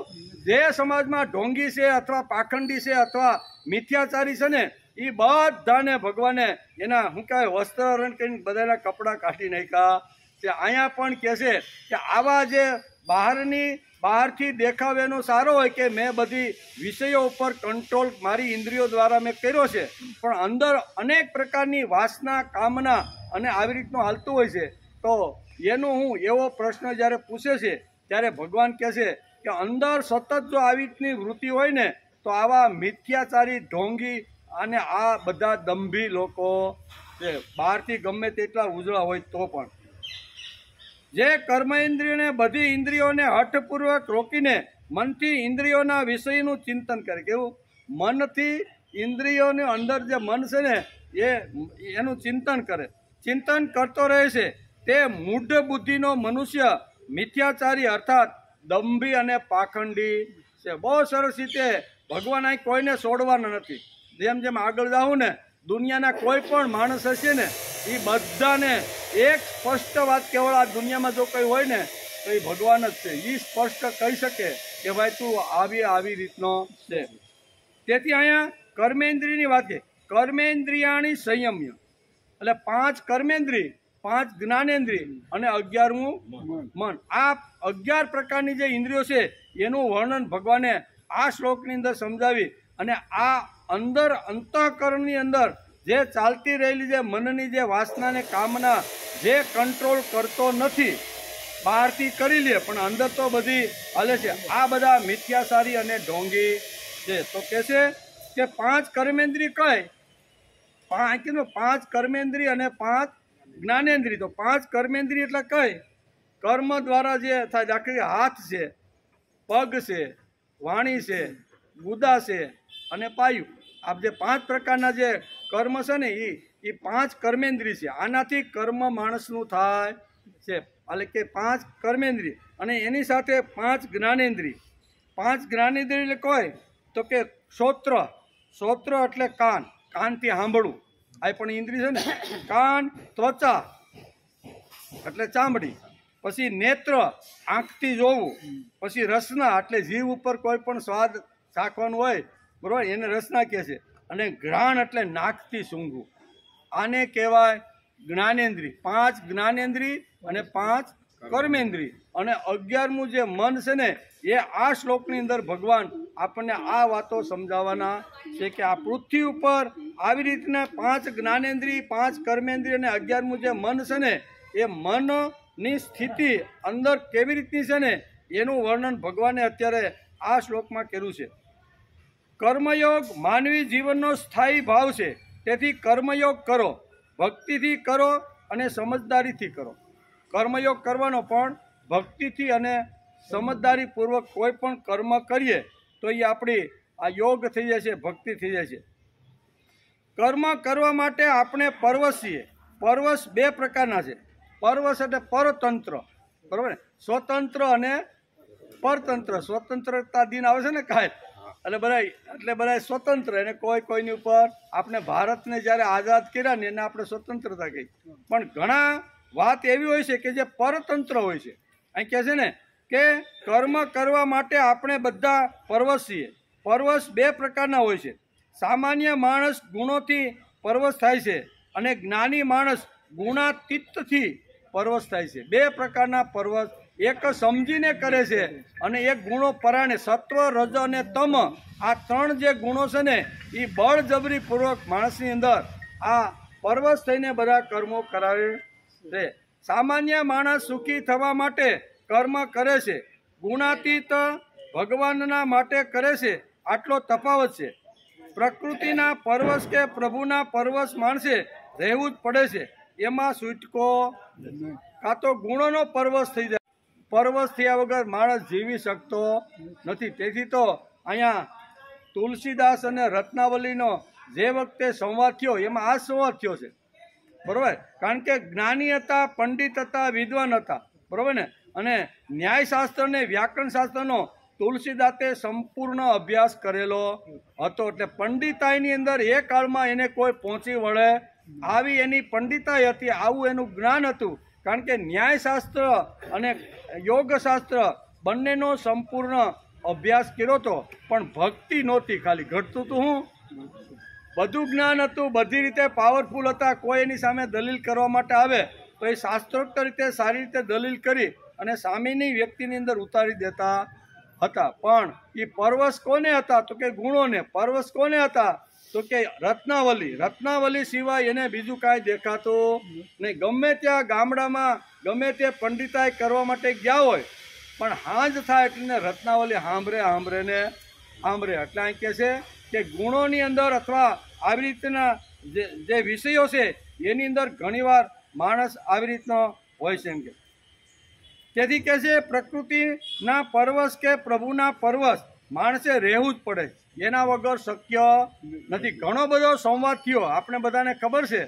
જે સમાજમાં ઢોંગી છે અથવા પાખંડી છે અથવા મિથ્યાચારી છે ને એ બધાને ભગવાને એના શું કહેવાય વસ્ત્રહરણ કરીને બધાના કપડાં કાઢી નાખ્યા છે. અહીંયા પણ કહે છે કે આવા જે બહારથી દેખાવેનો સારો હોય કે મેં બધી વિષયો ઉપર કંટ્રોલ મારી ઇન્દ્રિયો દ્વારા મેં કર્યો છે, પણ અંદર અનેક પ્રકારની વાસના, કામના અને આવી રીતનું હાલતું હોય છે. તો એનું હું એવો પ્રશ્ન જ્યારે પૂછે છે ત્યારે ભગવાન કહે છે કે અંદર સતત જો આવી રીતની વૃત્તિ હોય ને તો આવા મિથ્યાચારી, ઢોંગી અને આ બધા દંભી લોકો છે. બહારથી ગમે તેટલા ઉજળા હોય તો પણ જે કર્મેન્દ્રિયોને બધી ઇન્દ્રિયોને હઠપૂર્વક રોકીને મનથી ઇન્દ્રિયોના વિષયનું ચિંતન કરે. કેવું? મનથી ઇન્દ્રિયોની અંદર જે મન છે ને એનું ચિંતન કરે, ચિંતન કરતો રહે છે તે મૂઢ બુદ્ધિનો મનુષ્ય મિથ્યાચારી અર્થાત દંભી અને પાખંડી છે. બહુ સરસ રીતે ભગવાન અહીં કોઈને છોડવાના નથી. જેમ આગળ જાઉં ને દુનિયાના કોઈ પણ માણસ હશે ને એ બધાને એક સ્પષ્ટ વાત કેવળ આ દુનિયામાં જો કંઈ હોય ને તો એ ભગવાન જ છે. એ સ્પષ્ટ કહી શકે કે ભાઈ તું આવી રીતનો છે. તેથી અહીંયા કર્મેન્દ્રિયની વાત છે. કર્મેન્દ્રિયાણી સંયમ્ય એટલે 5 કર્મેન્દ્રિય, 5 જ્ઞાનેન્દ્રિય અને 11મું મન. આ 11 પ્રકારની જે ઇન્દ્રિયો છે એનું વર્ણન ભગવાને આ શ્લોકની અંદર સમજાવી અને આ અંદર અંતઃકરણની અંદર જે ચાલતી રહેલી જે મનની જે વાસનાને કામના જે કંટ્રોલ કરતો નથી, બહારથી કરી લે પણ અંદર તો બધી હાલે છે, આ બધા મિથ્યાચારી અને ઢોંગી છે. તો કહે છે કે 5 કર્મેન્દ્રિય કઈ 5 કર્મેન્દ્રિય અને 5 જ્ઞાનેન્દ્રિય. તો 5 કર્મેન્દ્રિય એટલે કઈ કર્મ દ્વારા જે થાય, દાખલા હાથ છે, પગ છે, વાણી છે, ગુદા છે અને પાયું. આ જે 5 પ્રકારના જે કર્મ છે ને એ 5 કર્મેન્દ્રિય છે. આનાથી કર્મ માણસનું થાય છે. એટલે કે 5 કર્મેન્દ્રિય અને એની સાથે 5 જ્ઞાનેન્દ્રિય. 5 જ્ઞાનેન્દ્રિય એટલે કોઈ તો કે શ્રોત્ર. શ્રોત્ર એટલે કાન, કાનથી સાંભળવું. આ પણ ઇન્દ્રિય છે ને. કાન, ત્વચા એટલે ચામડી, પછી નેત્ર આંખથી જોવું, પછી રસના એટલે જીવ ઉપર કોઈ પણ સ્વાદ ચાખવાનું હોય બરોબર એને રસના કહે છે, અને ઘ્રાણ એટલે નાકથી સૂંઘવું. આને કહેવાય જ્ઞાનેન્દ્રિય. 5 જ્ઞાનેન્દ્રિય અને 5 કર્મેન્દ્રિય અને 11મું જે મન છે ને એ આ શ્લોકની અંદર ભગવાન આપણને આ વાતો સમજાવવાના છે કે આ પૃથ્વી ઉપર આવી રીતના 5 જ્ઞાનેન્દ્રિય, 5 કર્મેન્દ્રિય અને 11મું જે મન છે ને એ મનની સ્થિતિ અંદર કેવી રીતની છે ને એનું વર્ણન ભગવાને અત્યારે આ શ્લોકમાં કર્યું છે. કર્મયોગ માનવી જીવનનો સ્થાયી ભાવ છે. તેથી કર્મયોગ કરો, ભક્તિથી કરો અને સમજદારીથી કરો. કર્મયોગ કરવાનો પણ ભક્તિથી અને સમજદારીપૂર્વક કોઈ પણ કર્મ કરીએ તો એ આપણી આ યોગ થઈ જાય છે, ભક્તિ થઈ જાય છે. કર્મ કરવા માટે આપણે પરવશ છીએ. પરવશ 2 પ્રકારના છે. પરવશ એટલે પરતંત્ર, બરાબર ને, સ્વતંત્ર અને પરતંત્ર. સ્વતંત્રતા દિન આવે છે ને કાંઈ એટલે બધા સ્વતંત્ર અને કોઈની ઉપર આપણે ભારતને જ્યારે આઝાદ કર્યા ને એને આપણે સ્વતંત્રતા કહી. પણ ઘણા વાત એવી હોય છે કે જે પરતંત્ર હોય છે. અહીં કહે છે ને કે કર્મ કરવા માટે આપણે બધા પરવશ છીએ. પરવશ 2 પ્રકારના હોય છે. સામાન્ય માણસ ગુણોથી પરવશ થાય છે અને જ્ઞાની માણસ ગુણાતીતથી પરવશ થાય છે. 2 પ્રકારના પરવશ. એક સમજીને કરે છે અને એક ગુણો પરાણે. સત્વ, રજ અને તમ આ 3 જે ગુણો છે ને એ બળજબરીપૂર્વક માણસની અંદર આ પરવશ થઈને બધા કર્મો કરાવે છે. સામાન્ય માણસ સુખી થવા માટે કર્મ કરે છે, ગુણાતીત ભગવાનના માટે કરે છે. આટલો તફાવત છે. પ્રકૃતિના પરવશ કે પ્રભુના પરવશ માણસે રહેવું જ પડે છે. એમાં છૂટકો કાં તો ગુણોનો પરવશ થઈ જાય. પરવશ થયા વગર માણસ જીવી શકતો નથી. તેથી તો અહીંયા તુલસીદાસ અને રત્નાવલીનો જે વખતે સંવાદ થયો એમાં આ સંવાદ થયો છે, બરાબર. કારણ કે જ્ઞાની હતા, પંડિત હતા, વિદ્વાન હતા, બરાબર ને. અને ન્યાયશાસ્ત્ર ને વ્યાકરણ શાસ્ત્રનો તુલસીદાસે સંપૂર્ણ અભ્યાસ કરેલો હતો. એટલે પંડિતાઈની અંદર એ કાળમાં એને કોઈ પહોંચી વળે આવી એની પંડિતાઈ હતી, આવું એનું જ્ઞાન હતું. કારણ કે ન્યાયશાસ્ત્ર અને યોગશાસ્ત્ર બંનેનો સંપૂર્ણ અભ્યાસ કર્યો હતો, પણ ભક્તિ નહોતી. ખાલી ઘટતું હતું હું બધું જ્ઞાન હતું, બધી રીતે પાવરફુલ હતા. કોઈ એની સામે દલીલ કરવા માટે આવે તો એ શાસ્ત્રોક્ત રીતે સારી રીતે દલીલ કરી અને સામેની વ્યક્તિની અંદર ઉતારી દેતા હતા. પણ એ પરવશ કોને હતા તો કે ગુણોને. પરવશ કોને હતા તો કે રત્નાવલી સિવાય એને બીજું કાંઈ દેખાતું નહીં. ગમે ત્યાં ગામડામાં ગમે તે પંડિતાઈ કરવા માટે ગયા હોય પણ હાંજ થાય એટલે રત્નાવલી સાંભળે. એટલે અહીં કહે છે કે ગુણોની અંદર અથવા આવી રીતના જે વિષયો છે એની અંદર ઘણીવાર માણસ આવી રીતનો હોય છે. એમ કે તેથી કહે છે પ્રકૃતિના પરવશ કે પ્રભુના પરવશ માણસે રહેવું જ પડે. એના વગર શક્ય નથી. ઘણો બધો સંવાદ થયો. આપણે બધાને ખબર છે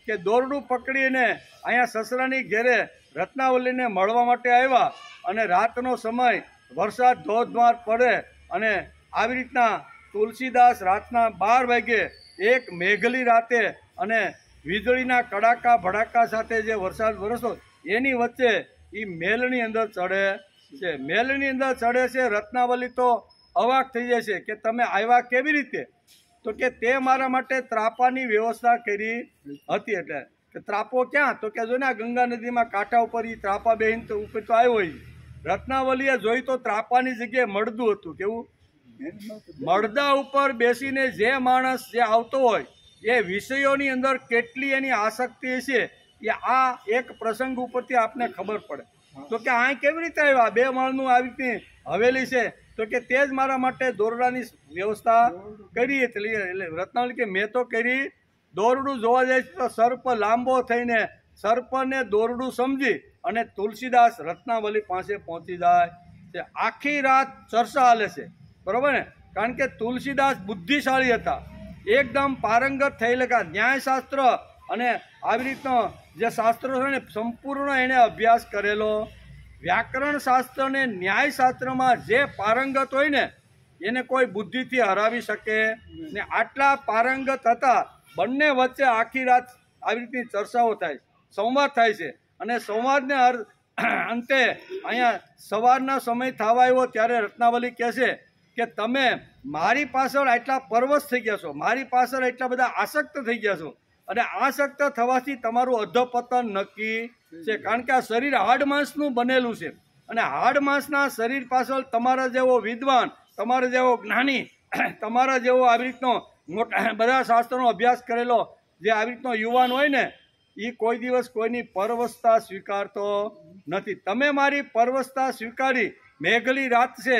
કે દોરડું પકડીને અહીંયા સસરાની ઘેરે રત્નાવલીને મળવા માટે આવ્યા અને રાતનો સમય વરસાદ ધોધમાર પડે અને આવી રીતના તુલસીદાસ રાતના 12 વાગે એક મેઘલી રાતે અને વીજળીના કડાકા ભડાકા સાથે જે વરસાદ વરસતો એની વચ્ચે એ મહેલની અંદર ચડે છે મહેલની અંદર ચડે છે રત્નાવલી તો અવાક થઈ જાય છે કે તમે આવ્યા કેવી રીતે, તો કે તે મારા માટે ત્રાપાની વ્યવસ્થા કરી હતી. એટલે કે ત્રાપો ક્યાં, તો કે જો ને આ ગંગા નદીમાં કાંઠા ઉપર એ ત્રાપા બેહીન તો ઉપર તો આવ્યો હોય. રત્નાવલીએ જોઈ તો ત્રાપાની જગ્યાએ મળદું હતું. કેવું? મળદા ઉપર બેસીને જે માણસ જે આવતો હોય એ વિષયોની અંદર કેટલી એની આસક્તિ છે એ આ એક પ્રસંગ ઉપરથી આપને ખબર પડે. તો કે આ કેવી રીતે આવ્યા, 2 માળનું આવી રીતની હવેલી છે, તો કે તે જ મારા માટે દોરડાની વ્યવસ્થા કરી. એટલે રત્નાવલી કે મેં તો કરી. દોરડું જોવા જાય તો સર્પ લાંબો થઈને સર્પને દોરડું સમજી અને તુલસીદાસ રત્નાવલી પાસે પહોંચી જાય છે. આખી રાત ચર્ચા હાલે છે, બરોબર ને, કારણ કે તુલસીદાસ બુદ્ધિશાળી હતા, એકદમ પારંગત થયેલા ન્યાયશાસ્ત્ર અને આવી રીતનો જે શાસ્ત્રો છે ને સંપૂર્ણ એણે અભ્યાસ કરેલો. વ્યાકરણ શાસ્ત્ર અને ન્યાયશાસ્ત્રમાં જે પારંગત હોય ને એને કોઈ બુદ્ધિથી હરાવી શકે ને. આટલા પારંગત હતા. બંને વચ્ચે આખી રાત આવી રીતની ચર્ચાઓ થાય, સંવાદ થાય છે. અને સંવાદને અંતે અહીંયા સવારના સમય થવા આવ્યો ત્યારે રત્નાવલી કહે છે કે તમે મારી પાછળ આટલા પરવશ થઈ ગયા છો, મારી પાછળ એટલા બધા આસક્ત થઈ ગયા છો, અને આસક્ત થવાથી તમારું અધપતન નક્કી છે. કારણ કે આ શરીર હાડ માંસનું બનેલું છે, અને હાડ માંસના શરીર પાછળ તમારા જેવો વિદ્વાન, તમારા જેવો જ્ઞાની, તમારા જેવો આવી રીતનો મોટા બધા શાસ્ત્રોનો અભ્યાસ કરેલો જે આવી રીતનો યુવાન હોય ને એ કોઈ દિવસ કોઈની પરવશતા સ્વીકારતો નથી. તમે મારી પરવશતા સ્વીકારી. મેઘલી રાત છે,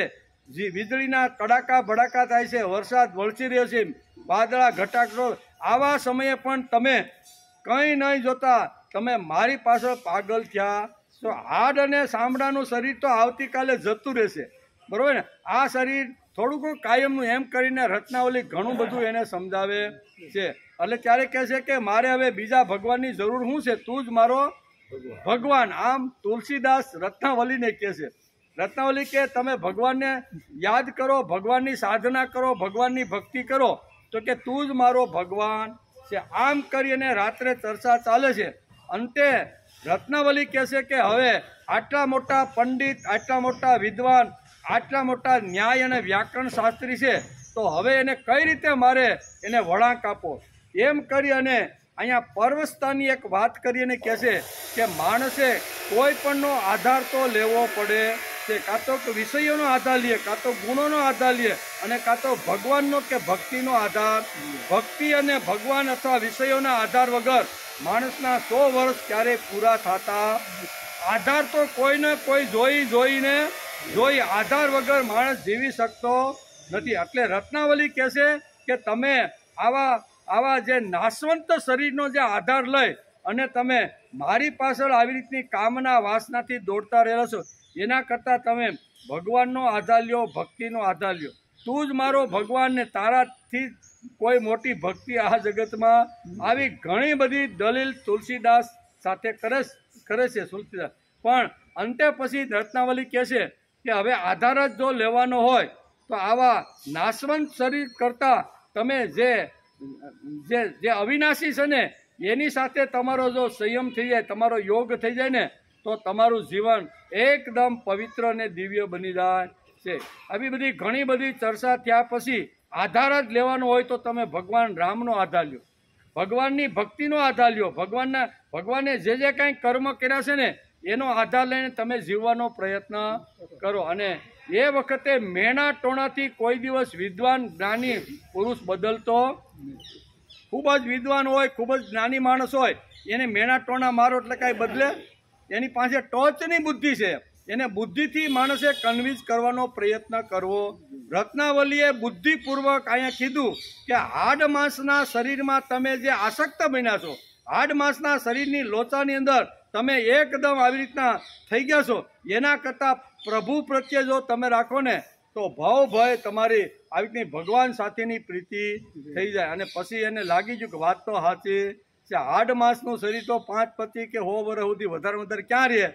વીજળીના કડાકા ભડાકા થાય છે, વરસાદ વરસી રહ્યો છે, વાદળા ઘટાકડો, આવા સમયે પણ તમે કંઈ નહીં જોતા તમે મારી પાછળ પાગલ થયા. તો હાડ અને ચામડાનું શરીર તો આવતીકાલે જતું રહેશે, બરોબર ને. આ શરીર થોડુંક કાયમનું એમ કરીને રત્નાવલી ઘણું બધું એને સમજાવે છે. એટલે ત્યારે કહે છે કે મારે હવે બીજા ભગવાનની જરૂર શું છે, તું જ મારો ભગવાન. આમ તુલસીદાસ રત્નાવલીને કહે છે. રત્નાવલી કે તમે ભગવાનને યાદ કરો, ભગવાનની સાધના કરો, ભગવાનની ભક્તિ કરો, તો કે તું જ મારો ભગવાન છે. આમ કરીને રાત્રે ચર્ચા ચાલે છે. અંતે રત્નાવલી કહે છે કે હવે આટલા મોટા પંડિત, આટલા મોટા વિદ્વાન, આટલા મોટા ન્યાય અને વ્યાકરણ શાસ્ત્રી છે, તો હવે એને કઈ રીતે મારે એને વળાંક આપો. એમ કરી અને અહીંયા પરવશતાની એક વાત કરી અને કહે છે કે માણસે કોઈ પણનો આધાર તો લેવો પડે છે. કાં તો વિષયોનો આધાર લે, કાં તો ગુણોનો આધાર લે, અને કાં તો ભગવાનનો કે ભક્તિનો આધાર. ભક્તિ અને ભગવાન અથવા વિષયોના આધાર વગર માણસના 100 વર્ષ ક્યારેય પૂરા થતા. આધાર તો કોઈને કોઈ જોઈ આધાર વગર માણસ જીવી શકતો નથી. એટલે રત્નાવલી કહે છે કે તમે આવા જે નાશવંત શરીરનો જે આધાર લઈ અને તમે મારી પાછળ આવી રીતની કામના વાસનાથી દોડતા રહેલા છો, એના કરતાં તમે ભગવાનનો આધાર લ્યો, ભક્તિનો આધાર લ્યો. તું જ મારો ભગવાન ને તારાથી કોઈ મોટી ભક્તિ આ જગતમાં. આવી ઘણી બધી દલીલ તુલસીદાસ સાથે કરે છે તુલસીદાસ. પણ અંતે પછી રત્નાવલી કહે છે કે હવે આધાર જ જો લેવાનો હોય તો આવા નાશવંત શરીર કરતાં તમે જે અવિનાશી છે ને એની સાથે તમારો જો સંયમ થઈ જાય, તમારો યોગ થઈ જાય ને, તો તમારું જીવન એકદમ પવિત્ર અને દિવ્ય બની જાય છે. આવી બધી ઘણી બધી ચર્ચા થયા પછી આધાર જ લેવાનો હોય તો તમે ભગવાન રામનો આધાર લ્યો, ભગવાનની ભક્તિનો આધાર લ્યો, ભગવાને જે કાંઈ કર્મ કર્યા છે ને એનો આધાર લઈને તમે જીવવાનો પ્રયત્ન કરો. અને એ વખતે મેણા ટોણાથી કોઈ દિવસ વિદ્વાન જ્ઞાની પુરુષ બદલતો. ખૂબ જ વિદ્વાન હોય, ખૂબ જ જ્ઞાની માણસ હોય, એને મેણા ટોણા મારો એટલે કાંઈ બદલે. એની પાસે ટોચની બુદ્ધિ છે, એને બુદ્ધિથી માણસે કન્વિન્સ કરવાનો પ્રયત્ન કરવો. રત્નાવલીએ બુદ્ધિપૂર્વક અહીંયા કીધું કે હાડ માંસના શરીરમાં તમે જે આસક્ત બન્યા છો, હાડ માંસના શરીરની લોચાની અંદર તમે એકદમ આવી રીતના થઈ ગયા છો, એના કરતાં પ્રભુ પ્રત્યે જો તમે રાખો ને તો ભાવ ભય તમારી આવી રીતની ભગવાન સાથેની પ્રીતિ થઈ જાય. અને પછી એને લાગી ગયું કે વાત તો સાચી છે. હાડ માંસનું શરીર તો 5-25 કે 100 વર્ષ સુધી વધારે ક્યાં રહે,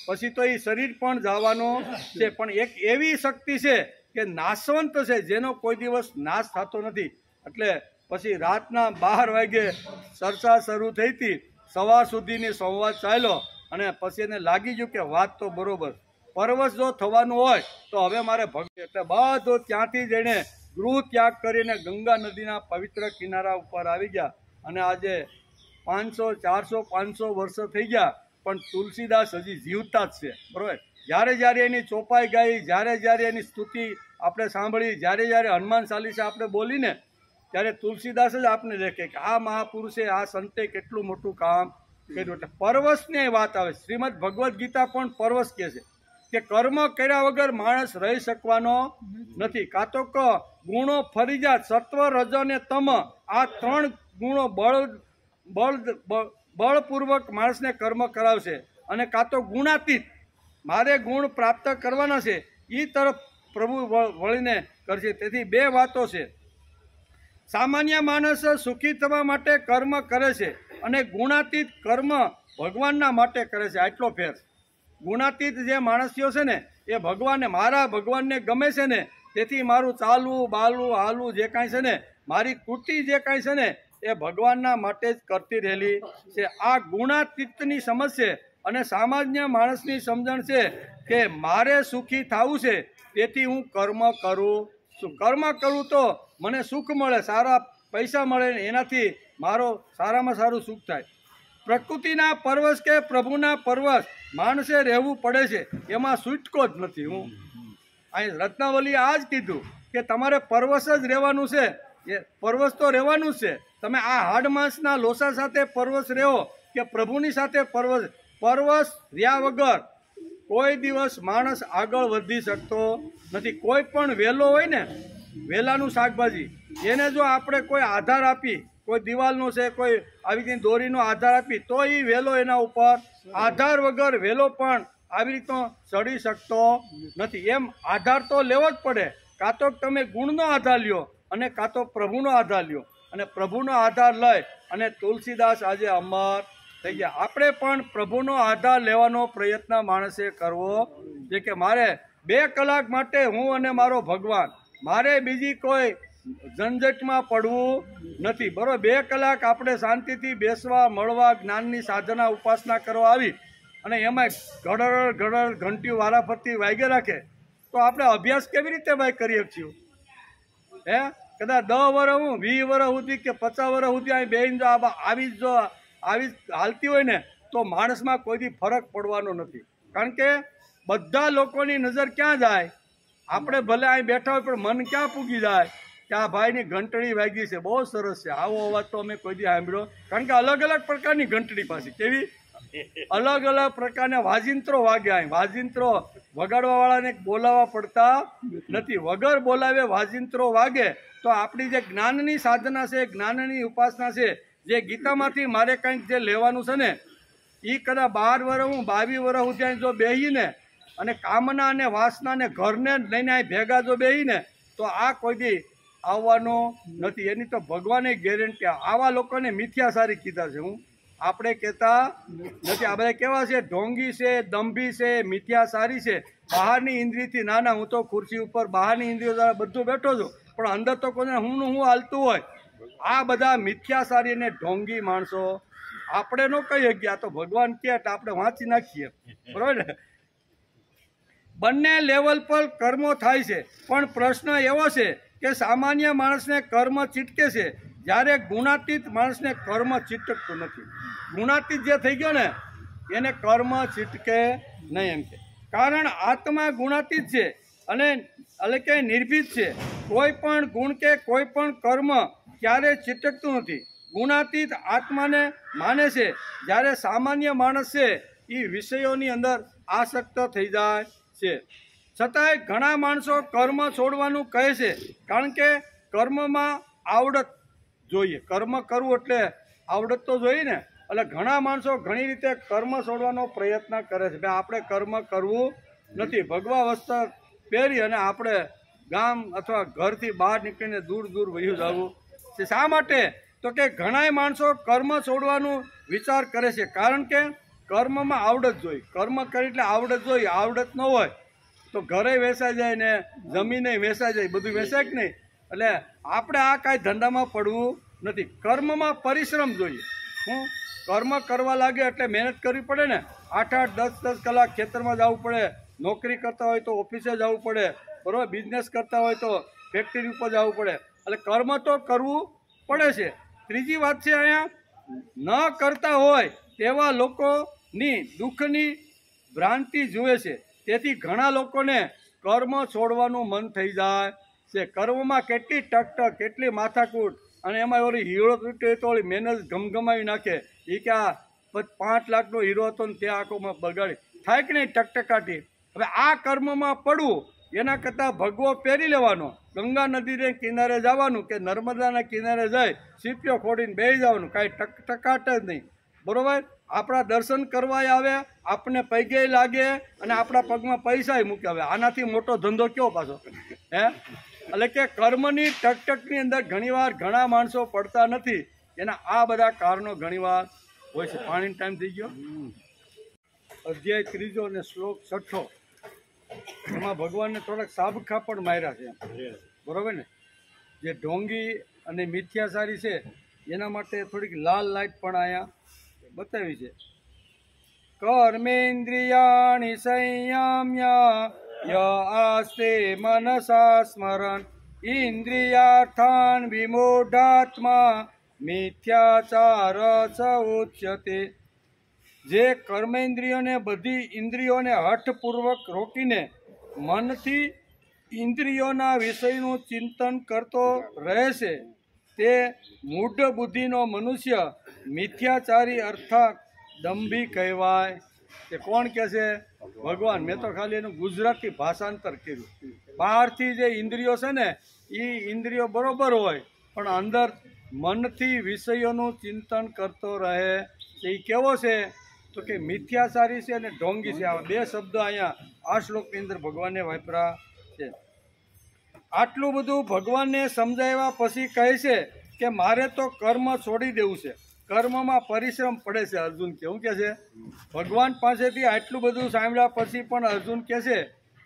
પછી તો એ શરીર પણ જવાનું છે. પણ એક એવી શક્તિ છે કે નાશવંત છે, જેનો કોઈ દિવસ નાશ થતો નથી. એટલે પછી રાતના 12 વાગે ચર્ચા શરૂ થઈ હતી, સવાર સુધીની સંવાદ ચાલ્યો, અને પછી એને લાગી ગયું કે વાત તો બરોબર. પરવશ જો થવાનું હોય તો હવે મારે એટલે બધું ત્યાંથી જઈને ગૃહ ત્યાગ કરીને ગંગા નદીના પવિત્ર કિનારા ઉપર આવી ગયા. અને આજે 500, 400, 500 વર્ષો થઈ ગયા, પણ તુલસીદાસ હજી જીવતા જ છે. બરાબર. જ્યારે જ્યારે એની ચોપાઈ ગાઈ, જ્યારે જ્યારે એની સ્તુતિ આપણે સાંભળી, જ્યારે જ્યારે હનુમાન ચાલીસા આપણે બોલીને, ત્યારે તુલસીદાસ જ આપણે દેખે કે આ મહાપુરુષે, આ સંતે કેટલું મોટું કામ કર્યું. એટલે પરવશની વાત આવે. શ્રીમદ ભગવદ્ ગીતા પણ પરવશ કહે છે કે કર્મ કર્યા વગર માણસ રહી શકવાનો નથી. કાં તો ગુણો ફરીજાત, સત્વ, રજ અને તમ, આ 3 ગુણો બળપૂર્વક માણસને કર્મ કરાવશે. અને કાં તો ગુણાતીત, મારે ગુણ પ્રાપ્ત કરવાના છે, એ તરફ પ્રભુ વળીને કરશે. તેથી 2 વાતો છે. સામાન્ય માણસ સુખી થવા માટે કર્મ કરે છે અને ગુણાતીત કર્મ ભગવાનના માટે કરે છે. આટલો ફેર. ગુણાતીત જે માણસીઓ છે ને એ ભગવાનને, મારા ભગવાનને ગમે છે ને, તેથી મારું ચાલવું, બાલવું, હાલવું જે કાંઈ છે ને, મારી કૃતિ જે કાંઈ છે ને, એ ભગવાનના માટે જ કરતી રહેલી છે. આ ગુણાતીતની સમજ છે. અને સામાન્ય માણસની સમજણ છે કે મારે સુખી થવું છે, તેથી હું કર્મ કરું છું. કર્મ કરું તો મને સુખ મળે, સારા પૈસા મળે, એનાથી મારો સારામાં સારું સુખ થાય. પ્રકૃતિના પરવશ કે પ્રભુના પરવશ માણસે રહેવું પડે છે, એમાં છૂટકો જ નથી. હું અહીં રત્નાવલીએ આ જ કીધું કે તમારે પરવશ જ રહેવાનું છે. એ પરવશ તો રહેવાનું જ છે. તમે આ હાડ માંસના લોસા સાથે પરવશ રહો કે પ્રભુની સાથે પરવશ રહ્યા વગર કોઈ દિવસ માણસ આગળ વધી શકતો નથી. કોઈ પણ વેલો હોય ને, વેલાનું શાકભાજી, એને જો આપણે કોઈ આધાર આપી, કોઈ દિવાલનો છે, કોઈ આવી રીતે દોરીનો આધાર આપી, તો એ વેલો એના ઉપર આધાર વગર વેલો પણ આવી રીતનો ચડી શકતો નથી. એમ આધાર તો લેવો જ પડે. કાં તો તમે ગુણનો આધાર લ્યો અને કાં તો પ્રભુનો આધાર લ્યો. અને પ્રભુનો આધાર લઈ અને તુલસીદાસ આજે અમર થઈ ગયા. આપણે પણ પ્રભુનો આધાર લેવાનો પ્રયત્ન માણસે કરવો જે કે મારે 2 કલાક માટે હું અને મારો ભગવાન, મારે બીજી કોઈ ઝંઝટમાં પડવું નથી. બરાબર. 2 કલાક આપણે શાંતિથી બેસવા, મળવા, જ્ઞાનની સાધના, ઉપાસના કરવા આવી અને એમાં ઘડર ઘંટીઓ વારાફરતી વાગ્યા રાખે, તો આપણે અભ્યાસ કેવી રીતે ભાઈ કરીએ છીએ? હે, કદાચ 10 વર્ષ, હું 20 વર્ષ સુધી કે 50 વર્ષ સુધી અહીં બેહીને જો આવી હાલતી હોય ને, તો માણસમાં કોઈથી ફરક પડવાનો નથી. કારણ કે બધા લોકોની નજર ક્યાં જાય? આપણે ભલે અહીં બેઠા હોય પણ મન ક્યાં પૂગી જાય કે આ ભાઈની ઘંટડી વાગી છે, બહુ સરસ છે, આવો અવાજ તો અમે કોઈ દી સાંભળ્યો. કારણ કે અલગ અલગ પ્રકારની ઘંટડી પાછી કેવી અલગ અલગ પ્રકારના વાજિંત્રો વાગે. અહીં વાજિંત્રો વગાડવાવાળાને બોલાવવા પડતા નથી. વગર બોલાવે વાજિંત્રો વાગે તો આપણી જે જ્ઞાનની સાધના છે, જ્ઞાનની ઉપાસના છે, જે ગીતામાંથી મારે કંઈક જે લેવાનું છે ને, એ કદાચ 12 વર્ષ, હું 22 વર્ષ સુધી જો બેહીને અને કામના અને વાસનાને ઘરને લઈને ભેગા જો બેહીને, તો આ કોઈ દી આવવાનો નથી. એની તો ભગવાને ગેરંટી. આવા લોકોને મિથ્યા સારી કીધા છે. હું આપણે કહેતા નથી. આ બધા કેવા છે? ઢોંગી છે, દંભી છે, મિથ્યા સારી છે. બહારની ઇન્દ્રિયથી નાના. હું તો ખુરશી ઉપર બહારની ઇન્દ્રિયો દ્વારા બધું બેઠો છું, પણ અંદર તો કોઈને હું હાલતું હોય. આ બધા મિથ્યા સારી અને ઢોંગી માણસો આપણે ન કહી શકીએ. આ તો ભગવાન કહે એટલે આપણે વાંચી નાખીએ. બરાબર ને? બંને લેવલ પર કર્મો થાય છે, પણ પ્રશ્ન એવો છે કે સામાન્ય માણસને કર્મ ચીટકે છે, જ્યારે ગુણાતીત માણસને કર્મ ચીટકતું નથી. ગુણાતીત જે થઈ ગયો ને, એને કર્મ ચીટકે નહીં એમ છે. કારણ આત્મા ગુણાતીત છે અને એટલે કે નિર્ભીત છે. કોઈ પણ ગુણ કે કોઈ પણ કર્મ ક્યારે ચીટકતું નથી. ગુણાતીત આત્માને માને છે, જ્યારે સામાન્ય માણસ છે એ વિષયોની અંદર આસક્ત થઈ જાય છે. છતાંય ઘણા માણસો કર્મ છોડવાનું કહે છે, કારણ કે કર્મમાં આવડત જોઈએ. કર્મ કરવું એટલે આવડત તો જોઈએ ને. એટલે ઘણા માણસો ઘણી રીતે કર્મ છોડવાનો પ્રયત્ન કરે છે. ભાઈ આપણે કર્મ કરવું નથી. ભગવા વસ્ત્ર પહેરી અને આપણે ગામ અથવા ઘરથી બહાર નીકળીને દૂર દૂર વયું જવું છે. શા માટે? તો કે ઘણાય માણસો કર્મ છોડવાનું વિચાર કરે છે, કારણ કે કર્મમાં આવડત જોઈએ. કર્મ કરી એટલે આવડત જોઈએ. આવડત ન હોય તો ઘરે વેચાઈ જાય ને જમીને વેચાઈ જાય, બધું વેચાય કે નહીં. એટલે આપણે આ કાંઈ ધંધામાં પડવું નથી. કર્મમાં પરિશ્રમ જોઈએ. હું કર્મ કરવા લાગે એટલે મહેનત કરવી પડે ને. 8-8, 10-10 કલાક ખેતરમાં જવું પડે, નોકરી કરતા હોય તો ઓફિસે જવું પડે, બરાબર, બિઝનેસ કરતા હોય તો ફેક્ટરી ઉપર જવું પડે, એટલે કર્મ તો કરવું પડે છે. ત્રીજી વાત છે, અહીંયા ન કરતા હોય તેવા લોકોની દુઃખની ભ્રાંતિ જુએ છે, તેથી ઘણા લોકોને કર્મ છોડવાનું મન થઈ જાય છે. કર્મમાં કેટલી ટકટક, કેટલી માથાકૂટ, અને એમાં ઓલી હીરો તૂટ્યો તો ઓલી મહેનત ગમગમાવી નાખે. એ કે આ 5 લાખનો હીરો હતો ને તે આંખોમાં બગાડી થાય કે નહીં, ટકટકાટી. હવે આ કર્મમાં પડવું એના કરતાં ભગવો પહેરી લેવાનો, ગંગા નદીને કિનારે જવાનું કે નર્મદાના કિનારે જઈ સીપીઓ ખોડીને બેસી જવાનું, કાંઈ ટકટકાટ જ નહીં, બરાબર. આપણા દર્શન કરવા આવે, આપણને પગે લાગે અને આપણા પગમાં પૈસા મૂકે. હવે આનાથી મોટો ધંધો કયો પાછો, હે? એટલે કે કર્મની ટકટકની અંદર ઘણીવાર ઘણા માણસો પડતા નથી, એના આ બધા કારણો ઘણીવાર હોય છે. પાણીનો ટાઈમ થઈ ગયો. અધ્યાય 3 અને શ્લોક 6 એમાં ભગવાનને થોડાક સાબખા પણ માર્યા છે, બરાબર ને. જે ઢોંગી અને મિથ્યાચારી છે એના માટે થોડીક લાલ લાઈટ પણ અહીંયા બતાવી છે. કર્મેન્દ્રિયાણિ સંયમ્ય ય આસ્તે મનસા સ્મરણ ઇન્દ્રિયાર્થાન વિમૂઢાત્મા મિથ્યાચાર ચ ઉચ્યતે. જે કર્મેન્દ્રિયોને, બધી ઇન્દ્રિયોને હઠપૂર્વક રોકીને મનથી ઇન્દ્રિયોના વિષયનું ચિંતન કરતો રહે છે તે મૂઢ બુદ્ધિનો મનુષ્ય મિથ્યાચારી અર્થાત દંભી કહેવાય. તે કોણ કહે છે? ભગવાન. મેં તો ખાલી એનું ગુજરાતી ભાષાંતર કર્યું. બહારથી જે ઇન્દ્રિયો છે ને એ ઇન્દ્રિયો બરોબર હોય, પણ અંદર મનથી વિષયોનું ચિંતન કરતો રહે એ કેવો છે? તો કે મિથ્યાચારી છે અને ઢોંગી છે. આ 2 શબ્દો અહીંયા આ શ્લોકની અંદર ભગવાને વાપર્યા છે. આટલું બધું ભગવાનને સમજાવ્યા પછી કહે છે કે મારે તો કર્મ છોડી દેવું છે, કર્મમાં પરિશ્રમ પડે છે. અર્જુન કેવું કહે છે? ભગવાન પાસેથી આટલું બધું સાંભળ્યા પછી પણ અર્જુન કહે છે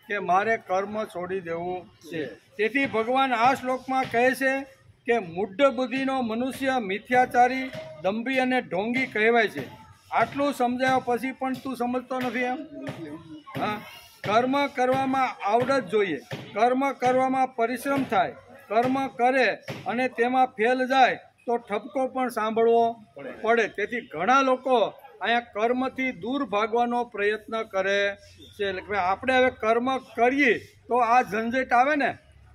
કે મારે કર્મ છોડી દેવું છે. તેથી ભગવાન આ શ્લોકમાં કહે છે કે મૂઢ બુદ્ધિનો મનુષ્ય મિથ્યાચારી, દંભી અને ઢોંગી કહેવાય છે. આટલું સમજાવ્યા પછી પણ તું સમજતો નથી એમ? હા, કર્મ કરવામાં આવડત જોઈએ, કર્મ કરવામાં પરિશ્રમ થાય, કર્મ કરે અને તેમાં ફેલ જાય તો ઠપકો પણ સાંભળવો પડે. તેથી ઘણા લોકો અહીંયા કર્મથી દૂર ભાગવાનો પ્રયત્ન કરે છે. એટલે આપણે હવે કર્મ કરીએ તો આ ઝંઝટ આવે ને,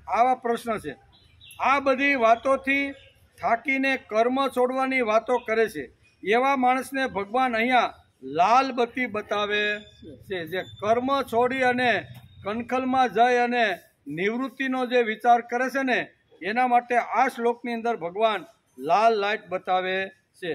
આવા પ્રશ્ન છે. આ બધી વાતોથી થાકીને કર્મ છોડવાની વાતો કરે છે. એવા માણસને ભગવાન અહીંયા લાલ બત્તી બતાવે છે. જે કર્મ છોડી અને કનખલમાં જઈ અને નિવૃત્તિનો જે વિચાર કરે છે ને એના માટે આ શ્લોકની અંદર ભગવાન લાલ લાઈટ બતાવે છે.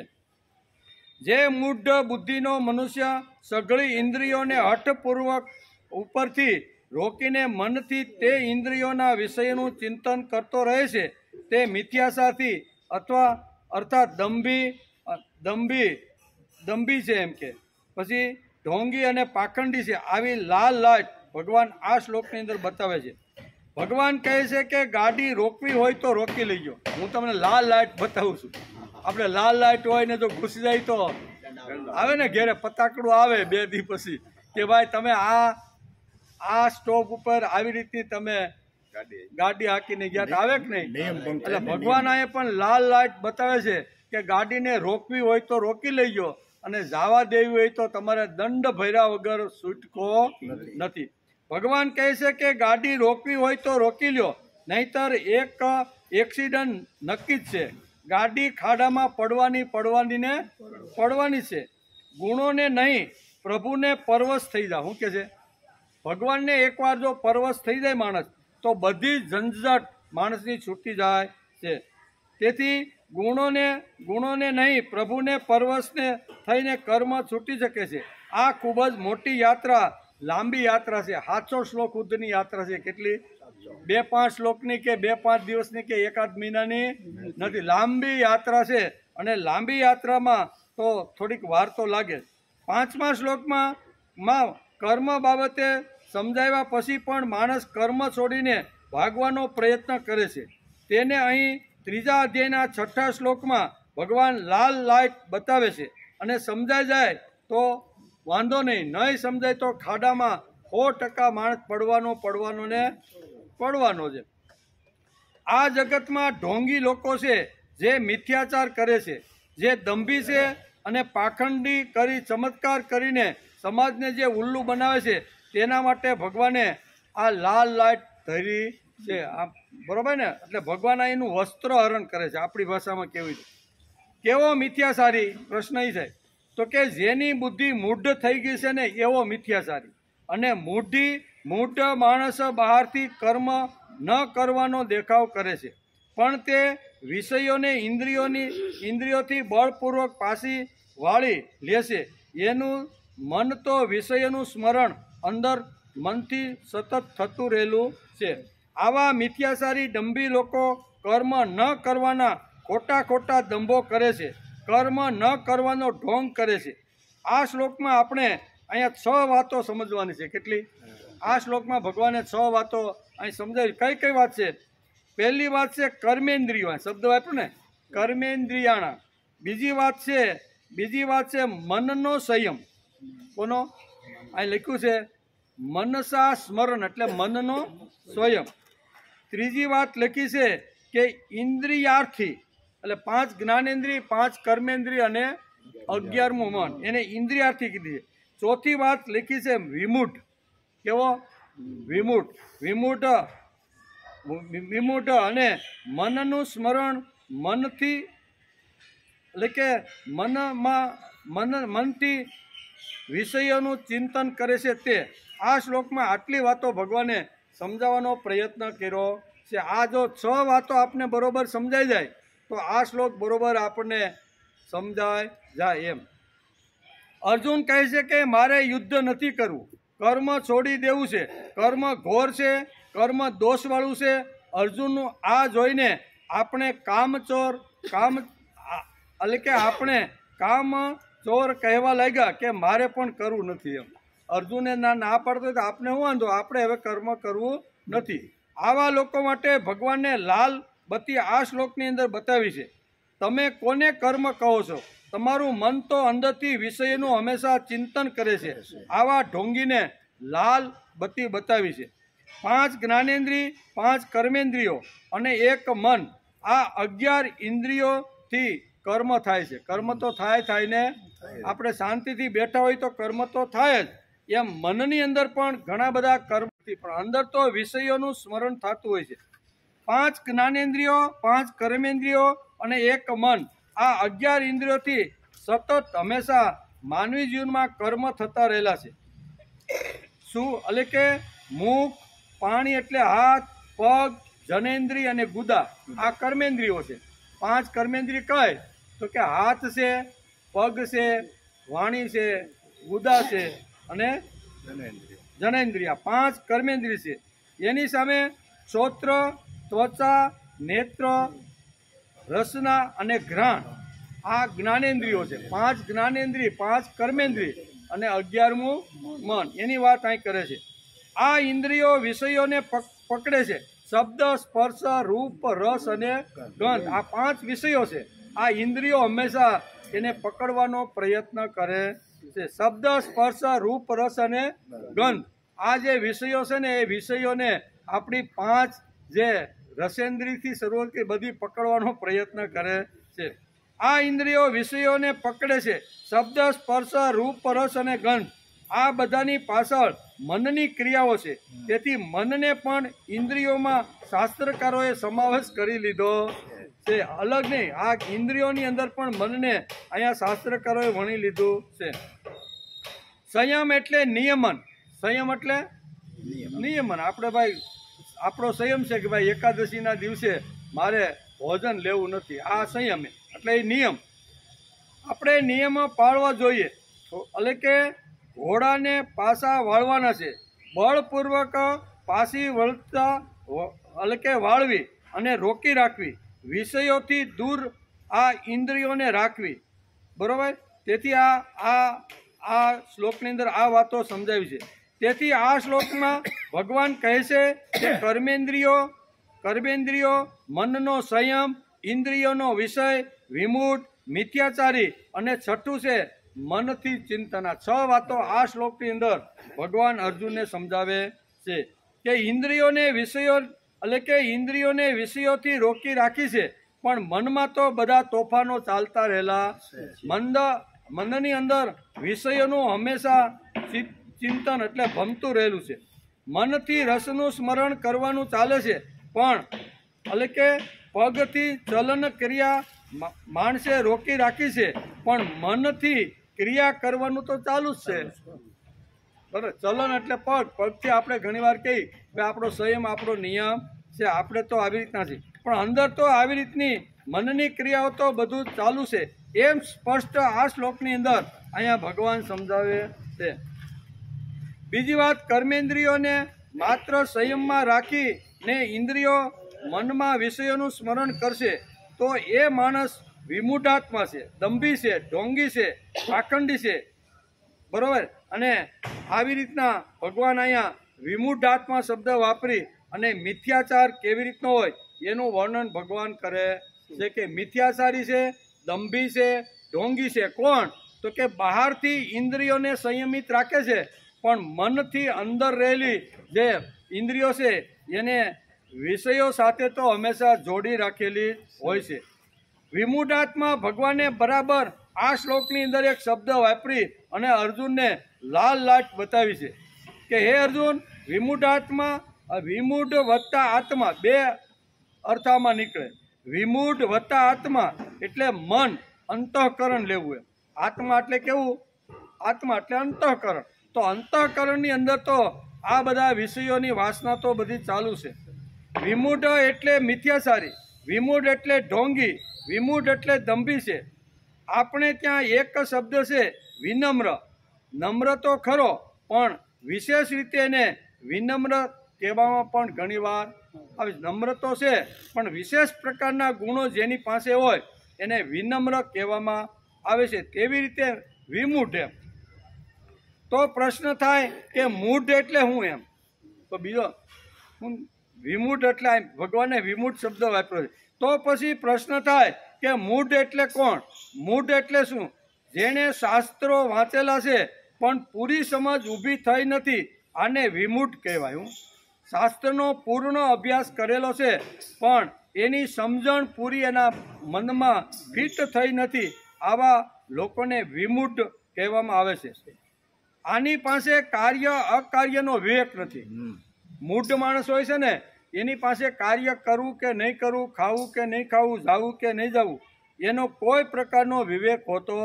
જે મૂઢ બુદ્ધિનો મનુષ્ય સઘળી ઇન્દ્રિયોને હઠપૂર્વક ઉપરથી રોકીને મનથી તે ઇન્દ્રિયોના વિષયનું ચિંતન કરતો રહે છે તે મિથ્યાચારથી અથવા અર્થાત દંભી છે એમ કે પછી ઢોંગી અને પાખંડી છે. આવી લાલ લાઈટ ભગવાન આ શ્લોકની અંદર બતાવે છે. ભગવાન કહે છે કે ગાડી રોકવી હોય તો રોકી લઈજો. હું તમને લાલ લાઈટ બતાવું છું. આપણે લાલ લાઈટ હોય ને જો ઘૂસી જાય તો આવે ને ઘેરે પતાકડું આવે 2 દી પછી કે ભાઈ તમે આ સ્ટોપ ઉપર આવી રીતની તમે ગાડી હાકીને ગયા આવે કે નહીં? એટલે ભગવાન આ પણ લાલ લાઈટ બતાવે છે કે ગાડીને રોકવી હોય તો રોકી લેજો અને જવા દેવી હોય તો તમારે દંડ ભર્યા વગર છૂટકો નથી. ભગવાન કહે છે કે ગાડી રોકવી હોય તો રોકી લ્યો, નહીતર એક એક્સિડન્ટ નક્કી જ છે. ગાડી ખાડામાં પડવાની છે. ગુણોને નહીં, પ્રભુને પરવશ થઈ જા. શું કે છે? ભગવાનને એકવાર જો પરવશ થઈ જાય માણસ તો બધી ઝંઝટ માણસની છૂટી જાય છે. તેથી ગુણોને નહીં, પ્રભુને પરવશને થઈને કર્મ છૂટી શકે છે. આ ખૂબ જ મોટી યાત્રા, લાંબી યાત્રા છે. 700 શ્લોક સુધીની યાત્રા છે. કેટલી? 2-5 શ્લોકની કે 2-5 દિવસની કે 1-8 મહિનાની નથી. લાંબી યાત્રા છે અને લાંબી યાત્રામાં તો થોડીક વાર તો લાગે. 5મા શ્લોકમાં કર્મ બાબતે સમજાવ્યા પછી પણ માણસ કર્મ છોડીને ભાગવાનો પ્રયત્ન કરે છે. તેને અહીં 3જા અધ્યાયના 6ઠા શ્લોકમાં ભગવાન લાલ લાઈટ બતાવે છે. અને સમજાઈ જાય તો વાંધો નહીં, નહીં સમજાય તો ખાડામાં 100% માણસ પડવાનો ને પડવાનો છે. આ જગતમાં ઢોંગી લોકો છે જે મિથ્યાચાર કરે છે, જે દંભી છે અને પાખંડી કરી ચમત્કાર કરીને સમાજને જે ઉલ્લુ બનાવે છે, તેના માટે ભગવાને આ લાલ લાઈટ ધરી છે. આ બરોબર ને? એટલે ભગવાન એનું વસ્ત્ર હરણ કરે છે. આપણી ભાષામાં કેવી છે? કેવો મિથ્યાચારી? પ્રશ્ન એ છે તો કે જેની બુદ્ધિ મૂઢ થઈ ગઈ છે ને એવો મિથ્યાચારી. અને મૂઢ માણસ બહારથી કર્મ ન કરવાનો દેખાવ કરે છે, પણ તે વિષયોને ઇન્દ્રિયોથી બળપૂર્વક પાછી વાળી લેશે. એનું મન તો વિષયોનું સ્મરણ અંદર મનથી સતત થતું રહેલું છે. આવા મિથ્યાચારી દંભી લોકો કર્મ ન કરવાના ખોટા દંભો કરે છે, કર્મ ન કરવાનો ઢોંગ કરે છે. આ શ્લોકમાં આપણે અહીંયા 6 વાતો સમજવાની છે. કેટલી? આ શ્લોકમાં ભગવાને 6 વાતો અહીં સમજાવી. કઈ વાત છે? પહેલી વાત છે કર્મેન્દ્રિયો, શબ્દ વાપર્યો ને, કર્મેન્દ્રિયાણા. બીજી વાત છે મનનો સંયમ. કોનો? અહીં લખ્યું છે મનસા સ્મરણ, એટલે મનનો સ્વયં. ત્રીજી વાત લખી છે કે ઇન્દ્રિયાર્થી, એટલે 5 જ્ઞાનેન્દ્રિય, 5 કર્મેન્દ્રિય અને 11મું મન, એને ઇન્દ્રિયાર્થી કીધી છે. ચોથી વાત લખી છે વિમૂઢ. કેવો? વિમૂઢ અને મનનું સ્મરણ મનથી, એટલે કે મનથી વિષયોનું ચિંતન કરે છે તે. આ શ્લોકમાં આટલી વાતો ભગવાને સમજાવવાનો પ્રયત્ન કર્યો છે. આ જો 6 વાતો આપને બરોબર સમજાઈ જાય તો આ શ્લોક બરોબર આપણને સમજાય જાય એમ. અર્જુન કહે છે કે મારે યુદ્ધ નથી કરવું, કર્મ છોડી દેવું છે, કર્મ ઘોર છે, કર્મ દોષવાળું છે. અર્જુનનું આ જોઈને આપણે કામચોર કહેવા લાગ્યા કે મારે પણ કરવું નથી એમ. અર્જુને ના પાડતો તો આપણે શું વાંધો, આપણે હવે કર્મ કરવું નથી. આવા લોકો માટે ભગવાનને લાલ બત્તી આ શ્લોકની અંદર બતાવી છે. તમે કોને કર્મ કહો છો? તમારું મન તો અંદરથી વિષયનું હંમેશા ચિંતન કરે છે. આવા ઢોંગીને લાલ બત્તી બતાવી છે. 5 જ્ઞાનેન્દ્રિય, 5 કર્મેન્દ્રિયો અને 1 મન, આ 11 ઇન્દ્રિયોથી કર્મ થાય છે. કર્મ તો થાય ને, આપણે શાંતિથી બેઠા હોય તો કર્મ તો થાય જ. એમ મનની અંદર પણ ઘણા બધા કર્મ, પણ અંદર તો વિષયોનું સ્મરણ થતું હોય છે. 5 જ્ઞાનેન્દ્રિયો, 5 કર્મેન્દ્રિયો અને 1 મન, આ 11 ઇન્દ્રિયોથી સતત હંમેશા માનવી જીવનમાં કર્મ થતા રહેલા છે. શું? એટલે કે મુખ, પાણી એટલે હાથ, પગ, જનેન્દ્રિય અને ગુદા, આ કર્મેન્દ્રિયો છે. 5 કર્મેન્દ્રિય કહે તો કે હાથ છે, પગ છે, વાણી છે, ગુદા છે અને જનેન્દ્રિય, 5 કર્મેન્દ્રિય છે. એની સામે શ્રોત્ર, ત્વચા, નેત્ર, રસના અને ઘ્રાણ, આ જ્ઞાનેન્દ્રિયો છે. 5 જ્ઞાનેન્દ્રિય, 5 કર્મેન્દ્રિય અને 11મું મન, એની વાત અહીં કરે છે. આ ઇન્દ્રિયો વિષયોને પકડે છે. શબ્દ, સ્પર્શ, રૂપ, રસ અને ગંધ, આ 5 વિષયો છે. આ ઇન્દ્રિયો હંમેશા એને પકડવાનો પ્રયત્ન કરે છે. શબ્દ, સ્પર્શ, રૂપ, રસ અને ગંધ, આ જે વિષયો છે ને એ વિષયોને આપણી 5 જે રસેન્દ્રિયથી શરૂઆત કરી બધી પકડવાનો પ્રયત્ન કરે છે. આ ઇન્દ્રિયો વિષયોને પકડે છે. શબ્દ, સ્પર્શ, રૂપ, રસ અને ગંધ, આ બધાની પાછળ મનની ક્રિયાઓ છે. તેથી મનને પણ ઇન્દ્રિયોમાં શાસ્ત્રકારોએ સમાવેશ કરી લીધો છે. અલગ નહીં, આ ઇન્દ્રિયોની અંદર પણ મનને અહીંયા શાસ્ત્રકારોએ વણી લીધું છે. સંયમ એટલે નિયમન. સંયમ એટલે નિયમન. આપણે ભાઈ આપણો સંયમ છે કે ભાઈ એકાદશીના દિવસે મારે ભોજન લેવું નથી, આ સંયમ એટલે એ નિયમ. આપણે નિયમ પાળવા જોઈએ. એટલે કે ઘોડાને પાસા વાળવાના છે, બળપૂર્વક પાસી વળતા, એટલે કે વાળવી અને રોકી રાખવી, વિષયોથી દૂર આ ઇન્દ્રિયોને રાખવી. બરોબર? તેથી આ શ્લોકની અંદર આ વાતો સમજાવી છે. તેથી આ શ્લોકમાં ભગવાન કહે છે કે કર્મેન્દ્રિયો, મનનો સંયમ, ઇન્દ્રિયોનો વિષય, વિમૂઢ, મિથ્યાચારી અને છઠ્ઠું છે મનથી ચિંતન. આ 6 વાતો આ શ્લોકની અંદર ભગવાન અર્જુનને સમજાવે છે કે ઇન્દ્રિયોને વિષયો એટલે કે ઇન્દ્રિયોને વિષયોથી રોકી રાખી છે, પણ મનમાં તો બધા તોફાનો ચાલતા રહેલા. મનની અંદર વિષયોનું હંમેશા ચિંતન એટલે ભમતું રહેલું છે. મનથી રસનું સ્મરણ કરવાનું ચાલે છે, પણ એટલે કે પગથી ચલન ક્રિયા માણસે રોકી રાખી છે, પણ મનથી ક્રિયા કરવાનું તો ચાલુ જ છે. બરાબર, ચલન એટલે પગથી આપણે ઘણીવાર કહીએ કે આપણો સંયમ આપણો નિયમ છે, આપણે તો આવી રીતના છે, પણ અંદર તો આવી રીતની મનની ક્રિયાઓ તો બધું ચાલુ છે. એમ સ્પષ્ટ આ શ્લોકની અંદર અહીંયા ભગવાન સમજાવે છે. બીજી વાત, કર્મેન્દ્રિયોને માત્ર સંયમમાં રાખીને ઇન્દ્રિયો મનમાં વિષયોનું સ્મરણ કરશે તો એ માણસ વિમૂઢાત્મા છે, દંભી છે, ઢોંગી છે, પાખંડી છે. બરોબર, અને આવી રીતના ભગવાન અહીંયા વિમૂઢાત્મા શબ્દ વાપરી અને મિથ્યાચાર કેવી રીતનો હોય એનું વર્ણન ભગવાન કરે છે કે મિથ્યાચારી છે, દંભી છે, ઢોંગી છે. કોણ? તો કે બહારથી ઇન્દ્રિયોને સંયમિત રાખે છે, પણ મનથી અંદર રહેલી જે ઇન્દ્રિયો છે એને વિષયો સાથે તો હંમેશા જોડી રાખેલી હોય છે. વિમૂઢાત્મા ભગવાને બરાબર આ શ્લોકની અંદર એક શબ્દ વાપરી અને અર્જુનને લાલ લાટ બતાવી છે કે હે અર્જુન, વિમૂઢાત્મા, વિમૂઢ વત્તા આત્મા બે અર્થમાં નીકળે. વિમૂઢ વત્તા આત્મા એટલે મન, અંતઃકરણ લેવું એમ. આત્મા એટલે કેવું? આત્મા એટલે અંતઃકરણ. તો અંતઃકરણની અંદર તો આ બધા વિષયોની વાસના તો બધી ચાલુ છે. વિમૂઢ એટલે મિથ્યાચારી, વિમૂઢ એટલે ઢોંગી, વિમૂઢ એટલે દંભી છે. આપણે ત્યાં એક શબ્દ છે વિનમ્ર. નમ્ર તો ખરો, પણ વિશેષ રીતે એને વિનમ્ર કહેવામાં પણ ઘણીવાર આવે. નમ્ર તો છે, પણ વિશેષ પ્રકારના ગુણો જેની પાસે હોય એને વિનમ્ર કહેવામાં આવે છે. તેવી રીતે વિમૂઢ એમ. તો પ્રશ્ન થાય કે મૂઢ એટલે શું એમ? તો બીજો વિમૂઢ એટલે ભગવાને વિમૂઢ શબ્દ વાપર્યો છે. તો પછી પ્રશ્ન થાય કે મૂઢ એટલે કોણ? મૂઢ એટલે શું? જેણે શાસ્ત્રો વાંચેલા છે પણ પૂરી સમજ ઊભી થઈ નથી, આને વિમૂઢ કહેવાય. શાસ્ત્રનો પૂર્ણ અભ્યાસ કરેલો છે પણ એની સમજણ પૂરી એના મનમાં ફિટ થઈ નથી, આવા લોકોને વિમૂઢ કહેવામાં આવે છે. આની પાસે કાર્ય અકાર્યનો વિવેક નથી. મૂઢ માણસ હોય છે ને, એની પાસે કાર્ય કરવું કે નહીં કરવું, ખાવું કે નહીં ખાવું, જાવું કે નહીં જવું, એનો કોઈ પ્રકારનો વિવેક હોતો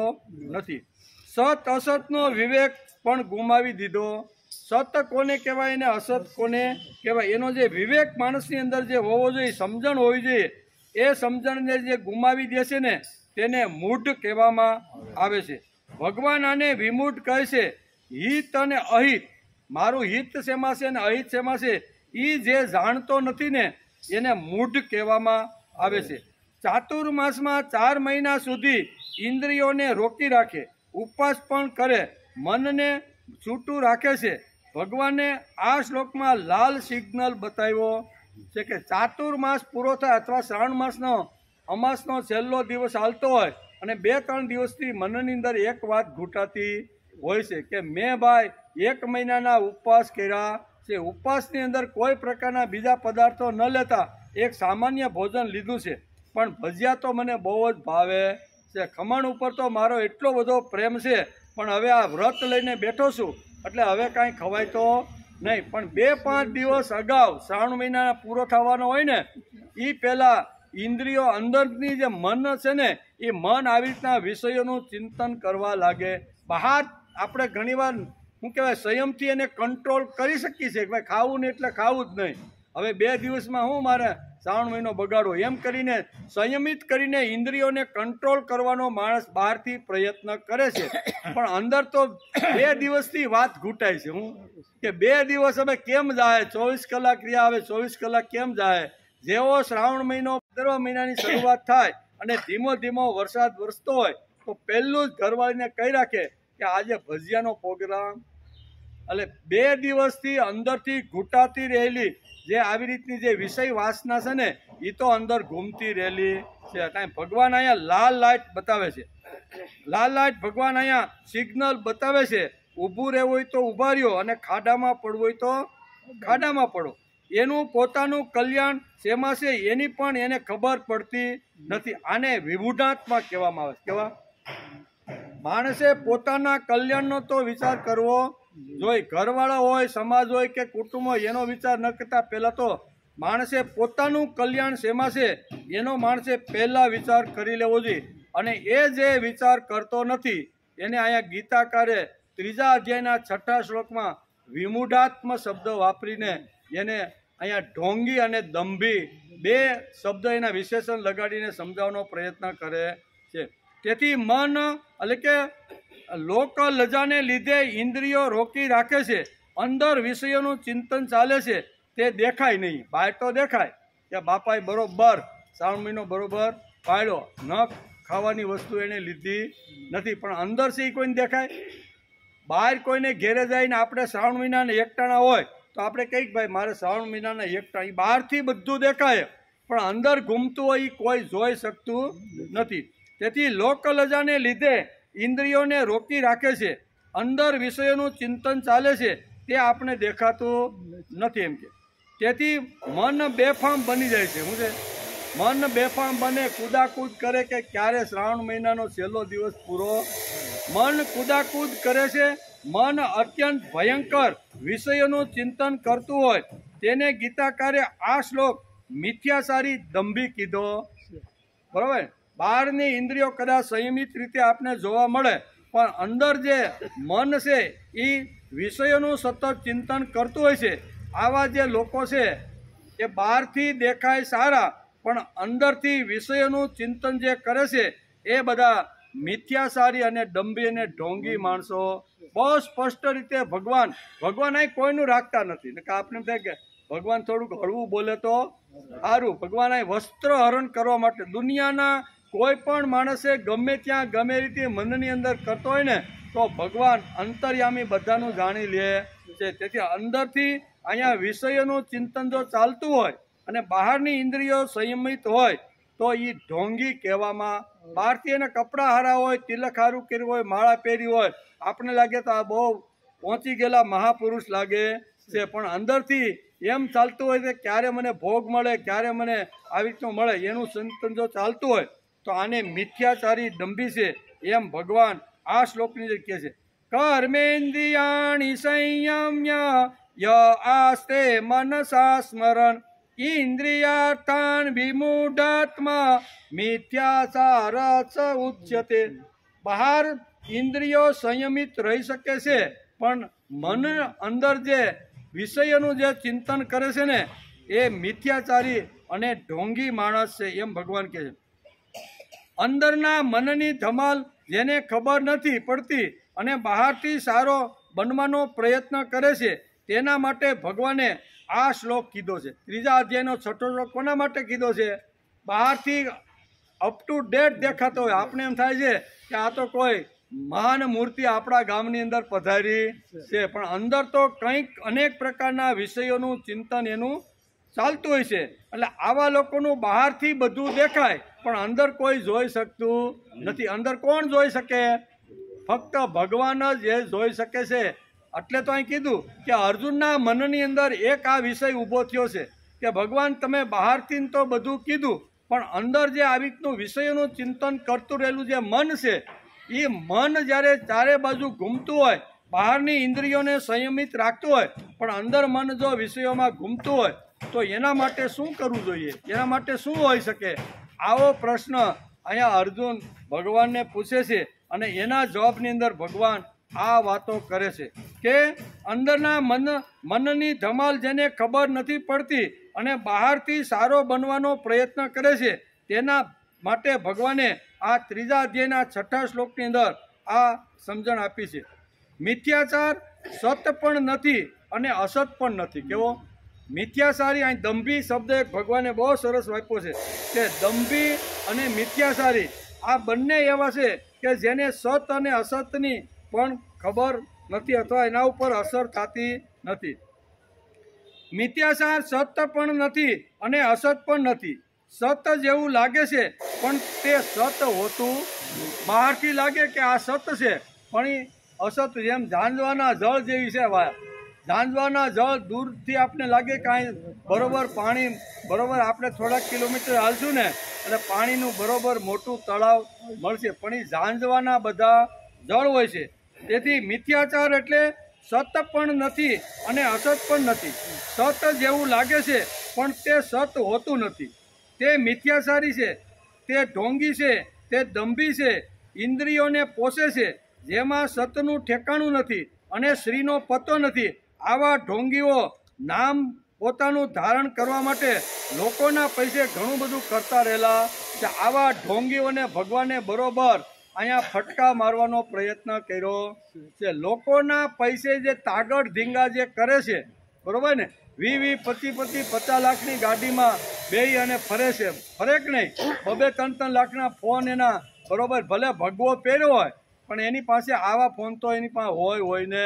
નથી. સત અસતનો વિવેક પણ ગુમાવી દીધો. સત કોને કહેવાય અને અસત કોને કહેવાય એનો જે વિવેક માણસની અંદર જે હોવો જોઈએ, સમજણ હોવી જોઈએ, એ સમજણને જે ગુમાવી દે છે ને તેને મૂઢ કહેવામાં આવે છે. ભગવાન આને વિમૂઢ કહે છે. હિત અને અહિત, મારું હિત શેમાં છે અને અહિત શેમાં છે એ જે જાણતો નથી ને એને મૂઢ કહેવામાં આવે છે. ચાતુર્માસમાં 4 મહિના સુધી ઇન્દ્રિયોને રોકી રાખે, ઉપવાસ પણ કરે, મનને છૂટું રાખે છે. ભગવાને આ શ્લોકમાં લાલ સિગ્નલ બતાવ્યો છે કે ચાતુર્માસ પૂરો થાય અથવા શ્રાવણ માસનો અમાસનો છેલ્લો દિવસ હાલતો હોય અને 2-3 દિવસથી મનની અંદર એક વાત ઘૂંટાતી હોય છે કે મેં ભાઈ 1 મહિનાના ઉપવાસ કર્યા છે, ઉપવાસની અંદર કોઈ પ્રકારના બીજા પદાર્થો ન લેતા એક સામાન્ય ભોજન લીધું છે, પણ ભજીયા તો મને બહુ જ ભાવે છે, ખમણ ઉપર તો મારો એટલો બધો પ્રેમ છે, પણ હવે આ વ્રત લઈને બેઠો છું એટલે હવે કાંઈ ખવાય તો નહીં. પણ 2-5 દિવસ અગાઉ શ્રાવણ મહિના પૂરો થવાનો હોય ને એ પહેલાં ઇન્દ્રિયો અંદરની જે મન છે ને એ મન આવી રીતના વિષયોનું ચિંતન કરવા લાગે. બહાર આપણે ઘણીવાર શું કહેવાય સંયમથી એને કંટ્રોલ કરી શકીએ છીએ કે ભાઈ ખાવું નહીં એટલે ખાવું જ નહીં, હવે 2 દિવસમાં હું મારે શ્રાવણ મહિનો બગાડો, એમ કરીને સંયમિત કરીને ઇન્દ્રિયોને કંટ્રોલ કરવાનો માણસ બહારથી પ્રયત્ન કરે છે, પણ અંદર તો 2 દિવસથી વાત ઘૂંટાય છે. હું કે 2 દિવસ હવે કેમ જાય, 24 કલાક રહ્યા, હવે 24 કલાક કેમ જાય. જેવો શ્રાવણ મહિનો 15 મહિનાની શરૂઆત થાય અને ધીમો ધીમો વરસાદ વરસતો હોય તો પહેલું જ ઘરવાળીને કહી રાખે કે આજે ભજીયાનો પ્રોગ્રામ. એટલે 2 દિવસથી અંદરથી ઘૂંટાતી રહેલી જે આવી રીતની જે વિષય વાસના છે ને એ તો અંદર ઘૂમતી રહેલી છે. કાંઈ ભગવાન અહીંયા લાલ લાઇટ બતાવે છે, લાલ લાઇટ ભગવાન અહીંયા સિગ્નલ બતાવે છે ઊભું રહેવું હોય તો ઊભા રહ્યો અને ખાડામાં પડવું હોય તો ખાડામાં પડો. એનું પોતાનું કલ્યાણ શેમાં છે એની પણ એને ખબર પડતી નથી. આને વિમૂઢાત્મા કહેવામાં આવે. કેવા? માણસે પોતાના કલ્યાણનો તો વિચાર કરવો જોઈએ. ઘરવાળા હોય, સમાજ હોય કે કુટુંબ હોય, એનો વિચાર ન કરતા પહેલા તો માણસે પોતાનું કલ્યાણ શેમાં છે એનો માણસે પહેલા વિચાર કરી લેવો જોઈએ. અને એ જે વિચાર કરતો નથી એને અહીંયા ગીતાકારે 3 અધ્યાયના 6 શ્લોકમાં વિમૂઢાત્મ શબ્દ વાપરીને એને અહીંયા ઢોંગી અને દંભી 2 શબ્દ એના વિશેષણ લગાડીને સમજાવવાનો પ્રયત્ન કરે છે. તેથી મન એટલે કે લોક લજાને લીધે ઇન્દ્રિયો રોકી રાખે છે. અંદર વિષયોનું ચિંતન ચાલે છે તે દેખાય નહીં. બહાર તો દેખાય કે બાપાએ બરોબર શ્રાવણ મહિનો બરોબર પાળ્યો, ન ખાવાની વસ્તુ એને લીધી નથી, પણ અંદર છે એ કોઈને દેખાય? બહાર કોઈને ઘેરે જઈને આપણે શ્રાવણ મહિનાના એકટાણા હોય તો આપણે કહીએ ભાઈ મારે શ્રાવણ મહિનાના એકટાણા, એ બહારથી બધું દેખાય પણ અંદર ઘૂમતું હોય એ કોઈ જોઈ શકતું નથી. તેથી લોકલજાને લીધે ઇન્દ્રિયોને રોકી રાખે છે. અંદર વિષયોનું ચિંતન ચાલે છે તે આપણે દેખાતું નથી એમ કે. તેથી મન બેફામ બની જાય છે. શું છે? મન બેફામ બને, કૂદાકૂદ કરે કે ક્યારે શ્રાવણ મહિનાનો છેલ્લો દિવસ પૂરો. મન કૂદાકૂદ કરે છે. મન અત્યંત ભયંકર વિષયોનું ચિંતન કરતું હોય તેને ગીતાકારે આ શ્લોક મિથ્યાચારી દંભી કીધો. બરાબર? બહારની ઇન્દ્રિયો કદાચ સંયમિત રીતે આપને જોવા મળે પણ અંદર જે મન છે એ વિષયોનું સતત ચિંતન કરતું હોય છે. આવા જે લોકો છે એ બહારથી દેખાય સારા પણ અંદરથી વિષયોનું ચિંતન જે કરે છે એ બધા મિથ્યાચારી અને દંભી અને ઢોંગી માણસો. બહુ સ્પષ્ટ રીતે ભગવાન અહીં કોઈનું રાખતા નથી. આપણે એમ થાય કે ભગવાન થોડુંક હળવું બોલે તો સારું. ભગવાન અહીં વસ્ત્ર હરણ કરવા માટે દુનિયાના કોઈ પણ માણસે ગમે ત્યાં ગમે રીતે મનની અંદર કરતો હોય ને તો ભગવાન અંતર્યામી બધાનું જાણી લે છે. તેથી અંદરથી અહીંયા વિષયોનું ચિંતન જો ચાલતું હોય અને બહારની ઇન્દ્રિયો સંયમિત હોય તો એ ઢોંગી કહેવામાં. બહારથી એને કપડાં હારા હોય, તિલક હારું કર્યું હોય, માળા પહેરી હોય, આપણે લાગે તો આ બહુ પહોંચી ગયેલા મહાપુરુષ લાગે છે, પણ અંદરથી એમ ચાલતું હોય કે ક્યારે મને ભોગ મળે, ક્યારે મને આવી રીતનું મળે, એનું ચિંતન જો ચાલતું હોય તો આને મિથ્યાચારી દંભી છે એમ ભગવાન આ શ્લોકની જે કહે છે. કર્મેન્દ્રિયાણિ સંયમ્ય ય આસ્તે મનસા સ્મરણ ઇન્દ્રિયાર્થાન વિમૂઢાત્મા મિથ્યાચાર ચ ઉચ્યતે. બહાર ઇન્દ્રિયો સંયમિત રહી શકે છે પણ મન અંદર જે વિષયનું જે ચિંતન કરે છે ને એ મિથ્યાચારી અને ઢોંગી માણસ છે એમ ભગવાન કહે છે. અંદરના મનની ધમાલ જેને ખબર નથી પડતી અને બહારથી સારો બનવાનો પ્રયત્ન કરે છે તેના માટે ભગવાને આ શ્લોક કીધો છે. 3 અધ્યાયનો 6 શ્લોક કોના માટે કીધો છે? બહારથી અપ ટુ ડેટ દેખાતો હોય, આપણે એમ થાય છે કે આ તો કોઈ મહાન મૂર્તિ આપણા ગામની અંદર પધારી છે, પણ અંદર તો કંઈક અનેક પ્રકારના વિષયોનું ચિંતન એનું ચાલતું હોય છે. એટલે આવા લોકોનું બહારથી બધું દેખાય પણ અંદર કોઈ જોઈ શકતું નથી. અંદર કોણ જોઈ શકે? ફક્ત ભગવાન જ એ જોઈ શકે છે. એટલે તો અહીં કીધું કે અર્જુનના મનની અંદર એક આ વિષય ઊભો થયો છે કે ભગવાન તમે બહારથી તો બધું કીધું પણ અંદર જે આવી રીતનું વિષયોનું ચિંતન કરતું રહેલું જે મન છે એ મન જ્યારે ચારે બાજુ ઘૂમતું હોય, બહારની ઇન્દ્રિયોને સંયમિત રાખતું હોય પણ અંદર મન જો વિષયોમાં ઘૂમતું હોય તો એના માટે શું કરવું જોઈએ? એના માટે શું હોઈ શકે? આવો પ્રશ્ન અહીંયા અર્જુન ભગવાનને પૂછે છે અને એના જવાબની અંદર ભગવાન આ વાતો કરે છે કે અંદરના મનની ધમાલ જેને ખબર નથી પડતી અને બહારથી સારો બનવાનો પ્રયત્ન કરે છે તેના માટે ભગવાને આ 3 અધ્યાયના 6 શ્લોકની અંદર આ સમજણ આપી છે. મિથ્યાચાર સત પણ નથી અને અસત પણ નથી. કેવો? મિથ્યાચારી, અહીં દંભી શબ્દ એક ભગવાને બહુ સરસ વાપર્યો છે કે દંભી અને મિથ્યાચારી આ બંને એવા છે કે જેને સત અને અસતની પણ ખબર નથી અથવા એના ઉપર અસર થતી નથી. મિથ્યાચાર સત પણ નથી અને અસત પણ નથી. સત જેવું લાગે છે પણ તે સત હોતું, બહારથી લાગે કે આ સત છે પણ એ અસત જેમ ઝાંઝવાના જળ જેવી છે વાયા. ઝાંઝવાના જળ દૂરથી આપણે લાગે કાંઈ બરોબર પાણી બરોબર આપણે થોડાક કિલોમીટર હાલશું ને એટલે પાણીનું બરોબર મોટું તળાવ મળશે, પણ એ ઝાંઝવાના બધા જળ હોય છે. તેથી મિથ્યાચાર એટલે સત પણ નથી અને અસત પણ નથી. સત જેવું લાગે છે પણ તે સત હોતું નથી. તે મિથ્યાચારી છે, તે ઢોંગી છે, તે દંભી છે, ઇન્દ્રિયોને પોષે છે, જેમાં સતનું ઠેકાણું નથી અને શ્રીનો પતો નથી. આવા ઢોંગીઓ નામ પોતાનું ધારણ કરવા માટે લોકોના પૈસે ઘણું બધું કરતા રહેલા છે. આવા ઢોંગીઓને ભગવાને બરોબર અહીંયા ફટકા મારવાનો પ્રયત્ન કર્યો છે. લોકોના પૈસે જે તાગડ ધીંગા જે કરે છે બરોબર ને, 20-25-50 લાખની ગાડીમાં બેહી અને ફરે છે, ફરે કે નહીં, 2-3 લાખના ફોન એના બરોબર, ભલે ભગવો પહેર્યો હોય પણ એની પાસે આવા ફોન તો એની પાસે હોય ને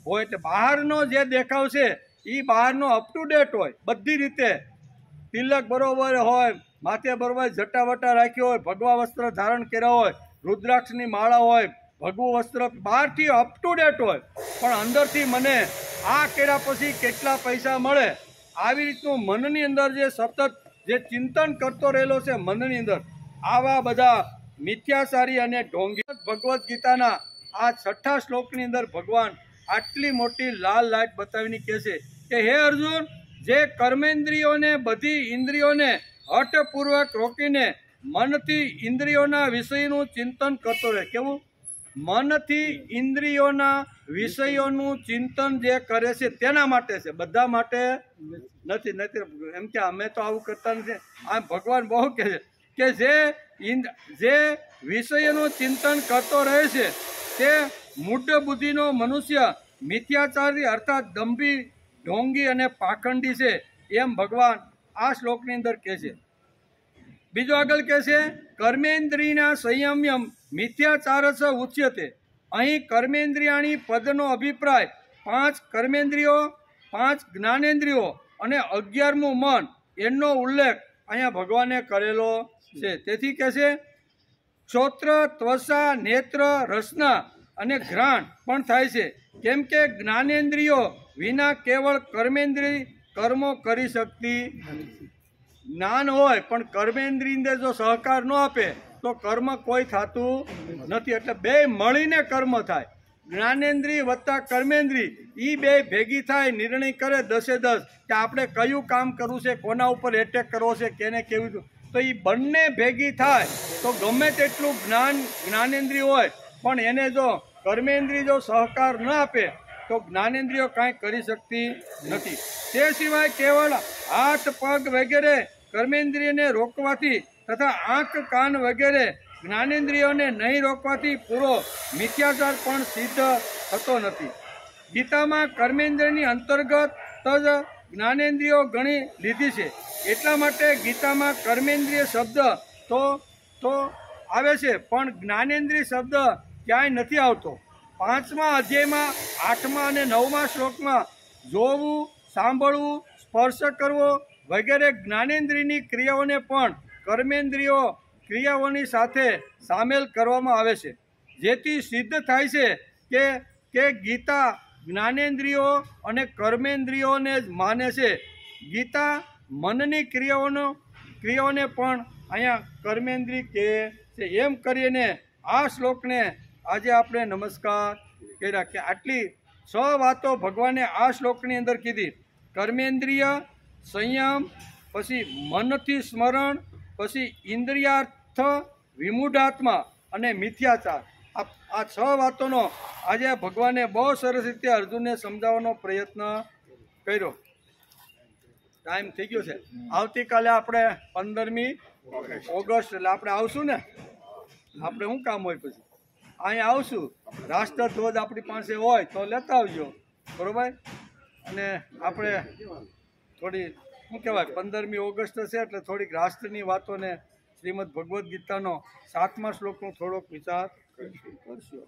હોય. એટલે બહારનો જે દેખાવ છે એ બહારનો અપ ટુ ડેટ હોય બધી રીતે. તિલક બરોબર હોય, માથે બરોબર જટાવટા રાખ્યો હોય, ભગવા વસ્ત્ર ધારણ કર્યા હોય, રુદ્રાક્ષની માળા હોય, ભગવું વસ્ત્ર બહારથી અપ ટુ ડેટ હોય, પણ અંદરથી મને આ કર્યા પછી કેટલા પૈસા મળે આવી રીતનું મનની અંદર જે સતત જે ચિંતન કરતો રહેલો છે મનની અંદર, આવા બધા મિથ્યાચારી અને ઢોંગી. ભગવદ્ ગીતાના આ 6થા શ્લોકની અંદર ભગવાન આટલી મોટી લાલ લાઈટ બતાવીને કહે છે કે હે અર્જુન, જે કર્મેન્દ્રિયોને બધી ઇન્દ્રિયોને હઠપૂર્વક રોકીને મનથી ઇન્દ્રિયોના વિષયનું ચિંતન કરતો રહે. કેવું? મનથી ઇન્દ્રિયોના વિષયોનું ચિંતન જે કરે છે તેના માટે છે, બધા માટે નથી. એમ કે અમે તો આવું કરતા નથી. આ ભગવાન બહુ કહે છે કે જે વિષયનું ચિંતન કરતો રહે છે તે મૂઢ બુદ્ધિનો મનુષ્ય મિથ્યાચારી અર્થાત દંભી, ઢોંગી અને પાખંડી છે, એમ ભગવાન આ શ્લોકની અંદર કહે છે. બીજો આગળ કહે છે કર્મેન્દ્રિયના સંયમ્યમ મિથ્યાચારસ ઉચ્યતે. અહીં કર્મેન્દ્રિયાણી પદનો અભિપ્રાય 5 કર્મેન્દ્રિયો, 5 જ્ઞાનેન્દ્રિયો અને 11મું મન એનો ઉલ્લેખ અહીંયા ભગવાને કરેલો છે. તેથી કહે છે શ્રોત્ર, ત્વચા, નેત્ર, રસના અને ઘ્રાણ પણ થાય છે, કેમ કે જ્ઞાનેન્દ્રિયો વિના કેવળ કર્મેન્દ્રિય કર્મો કરી શકતી. જ્ઞાન હોય પણ કર્મેન્દ્રિયને જો સહકાર ન આપે તો કર્મ કોઈ થતું નથી. એટલે બે મળીને કર્મ થાય. જ્ઞાનેન્દ્રિય વત્તા કર્મેન્દ્રિય એ બે ભેગી થાય, નિર્ણય કરે 10-10 કે આપણે કયું કામ કરવું છે, કોના ઉપર એટેક કરવો છે, કેને કેવું. તો એ બંને ભેગી થાય તો ગમે તેટલું જ્ઞાનેન્દ્રિય હોય પણ એને જો કર્મેન્દ્રિય જો સહકાર ન આપે તો જ્ઞાનેન્દ્રિયો કાંઈ કરી શકતી નથી. તે સિવાય કેવળ હાથ, પગ વગેરે કર્મેન્દ્રિયને રોકવાથી તથા આંખ, કાન વગેરે જ્ઞાનેન્દ્રિયોને નહીં રોકવાથી પૂરો મિથ્યાચાર પણ સિદ્ધ થતો નથી. ગીતામાં કર્મેન્દ્રિયની અંતર્ગત જ જ્ઞાનેન્દ્રિયો ગણી લીધી છે. એટલા માટે ગીતામાં કર્મેન્દ્રિય શબ્દ તો આવે છે પણ જ્ઞાનેન્દ્રિય શબ્દ ક્યાંય નથી આવતો. 5મા અધ્યાયમાં 8મા અને 9મા શ્લોકમાં જોવું, સાંભળવું, સ્પર્શ કરવો વગેરે જ્ઞાનેન્દ્રિયની ક્રિયાઓને પણ કર્મેન્દ્રિયો ક્રિયાઓની સાથે સામેલ કરવામાં આવે છે. જેથી સિદ્ધ થાય છે કે ગીતા જ્ઞાનેન્દ્રિયો અને કર્મેન્દ્રિયોને જ માને છે. ગીતા મનની ક્રિયાઓને પણ અહીંયા કર્મેન્દ્રિય કહે છે. એમ કરીને આ શ્લોકને આજે આપણે નમસ્કાર કર્યા કે આટલી 6 વાતો ભગવાને આ શ્લોકની અંદર કીધી. કર્મેન્દ્રિય, સંયમ, પછી મનથી સ્મરણ, પછી ઇન્દ્રિયાર્થ, વિમૂઢાત્મા અને મિથ્યાચાર. આ 6 વાતોનો આજે ભગવાને બહુ સરસ રીતે અર્જુનને સમજાવવાનો પ્રયત્ન કર્યો. ટાઈમ થઈ ગયો છે. આવતીકાલે આપણે 15મી ઓગસ્ટ એટલે આપણે આવશું ને. આપણે શું કામ હોય પછી અહીંયા આવશું. રાષ્ટ્રધ્વજ આપણી પાસે હોય તો લેતા આવજો, બરોબર. અને આપણે થોડી શું કહેવાય 15મી ઓગસ્ટ છે એટલે થોડીક રાષ્ટ્રની વાતોને શ્રીમદ ભગવદ્ ગીતાનો 7મા શ્લોકનો થોડોક વિચાર કરશું.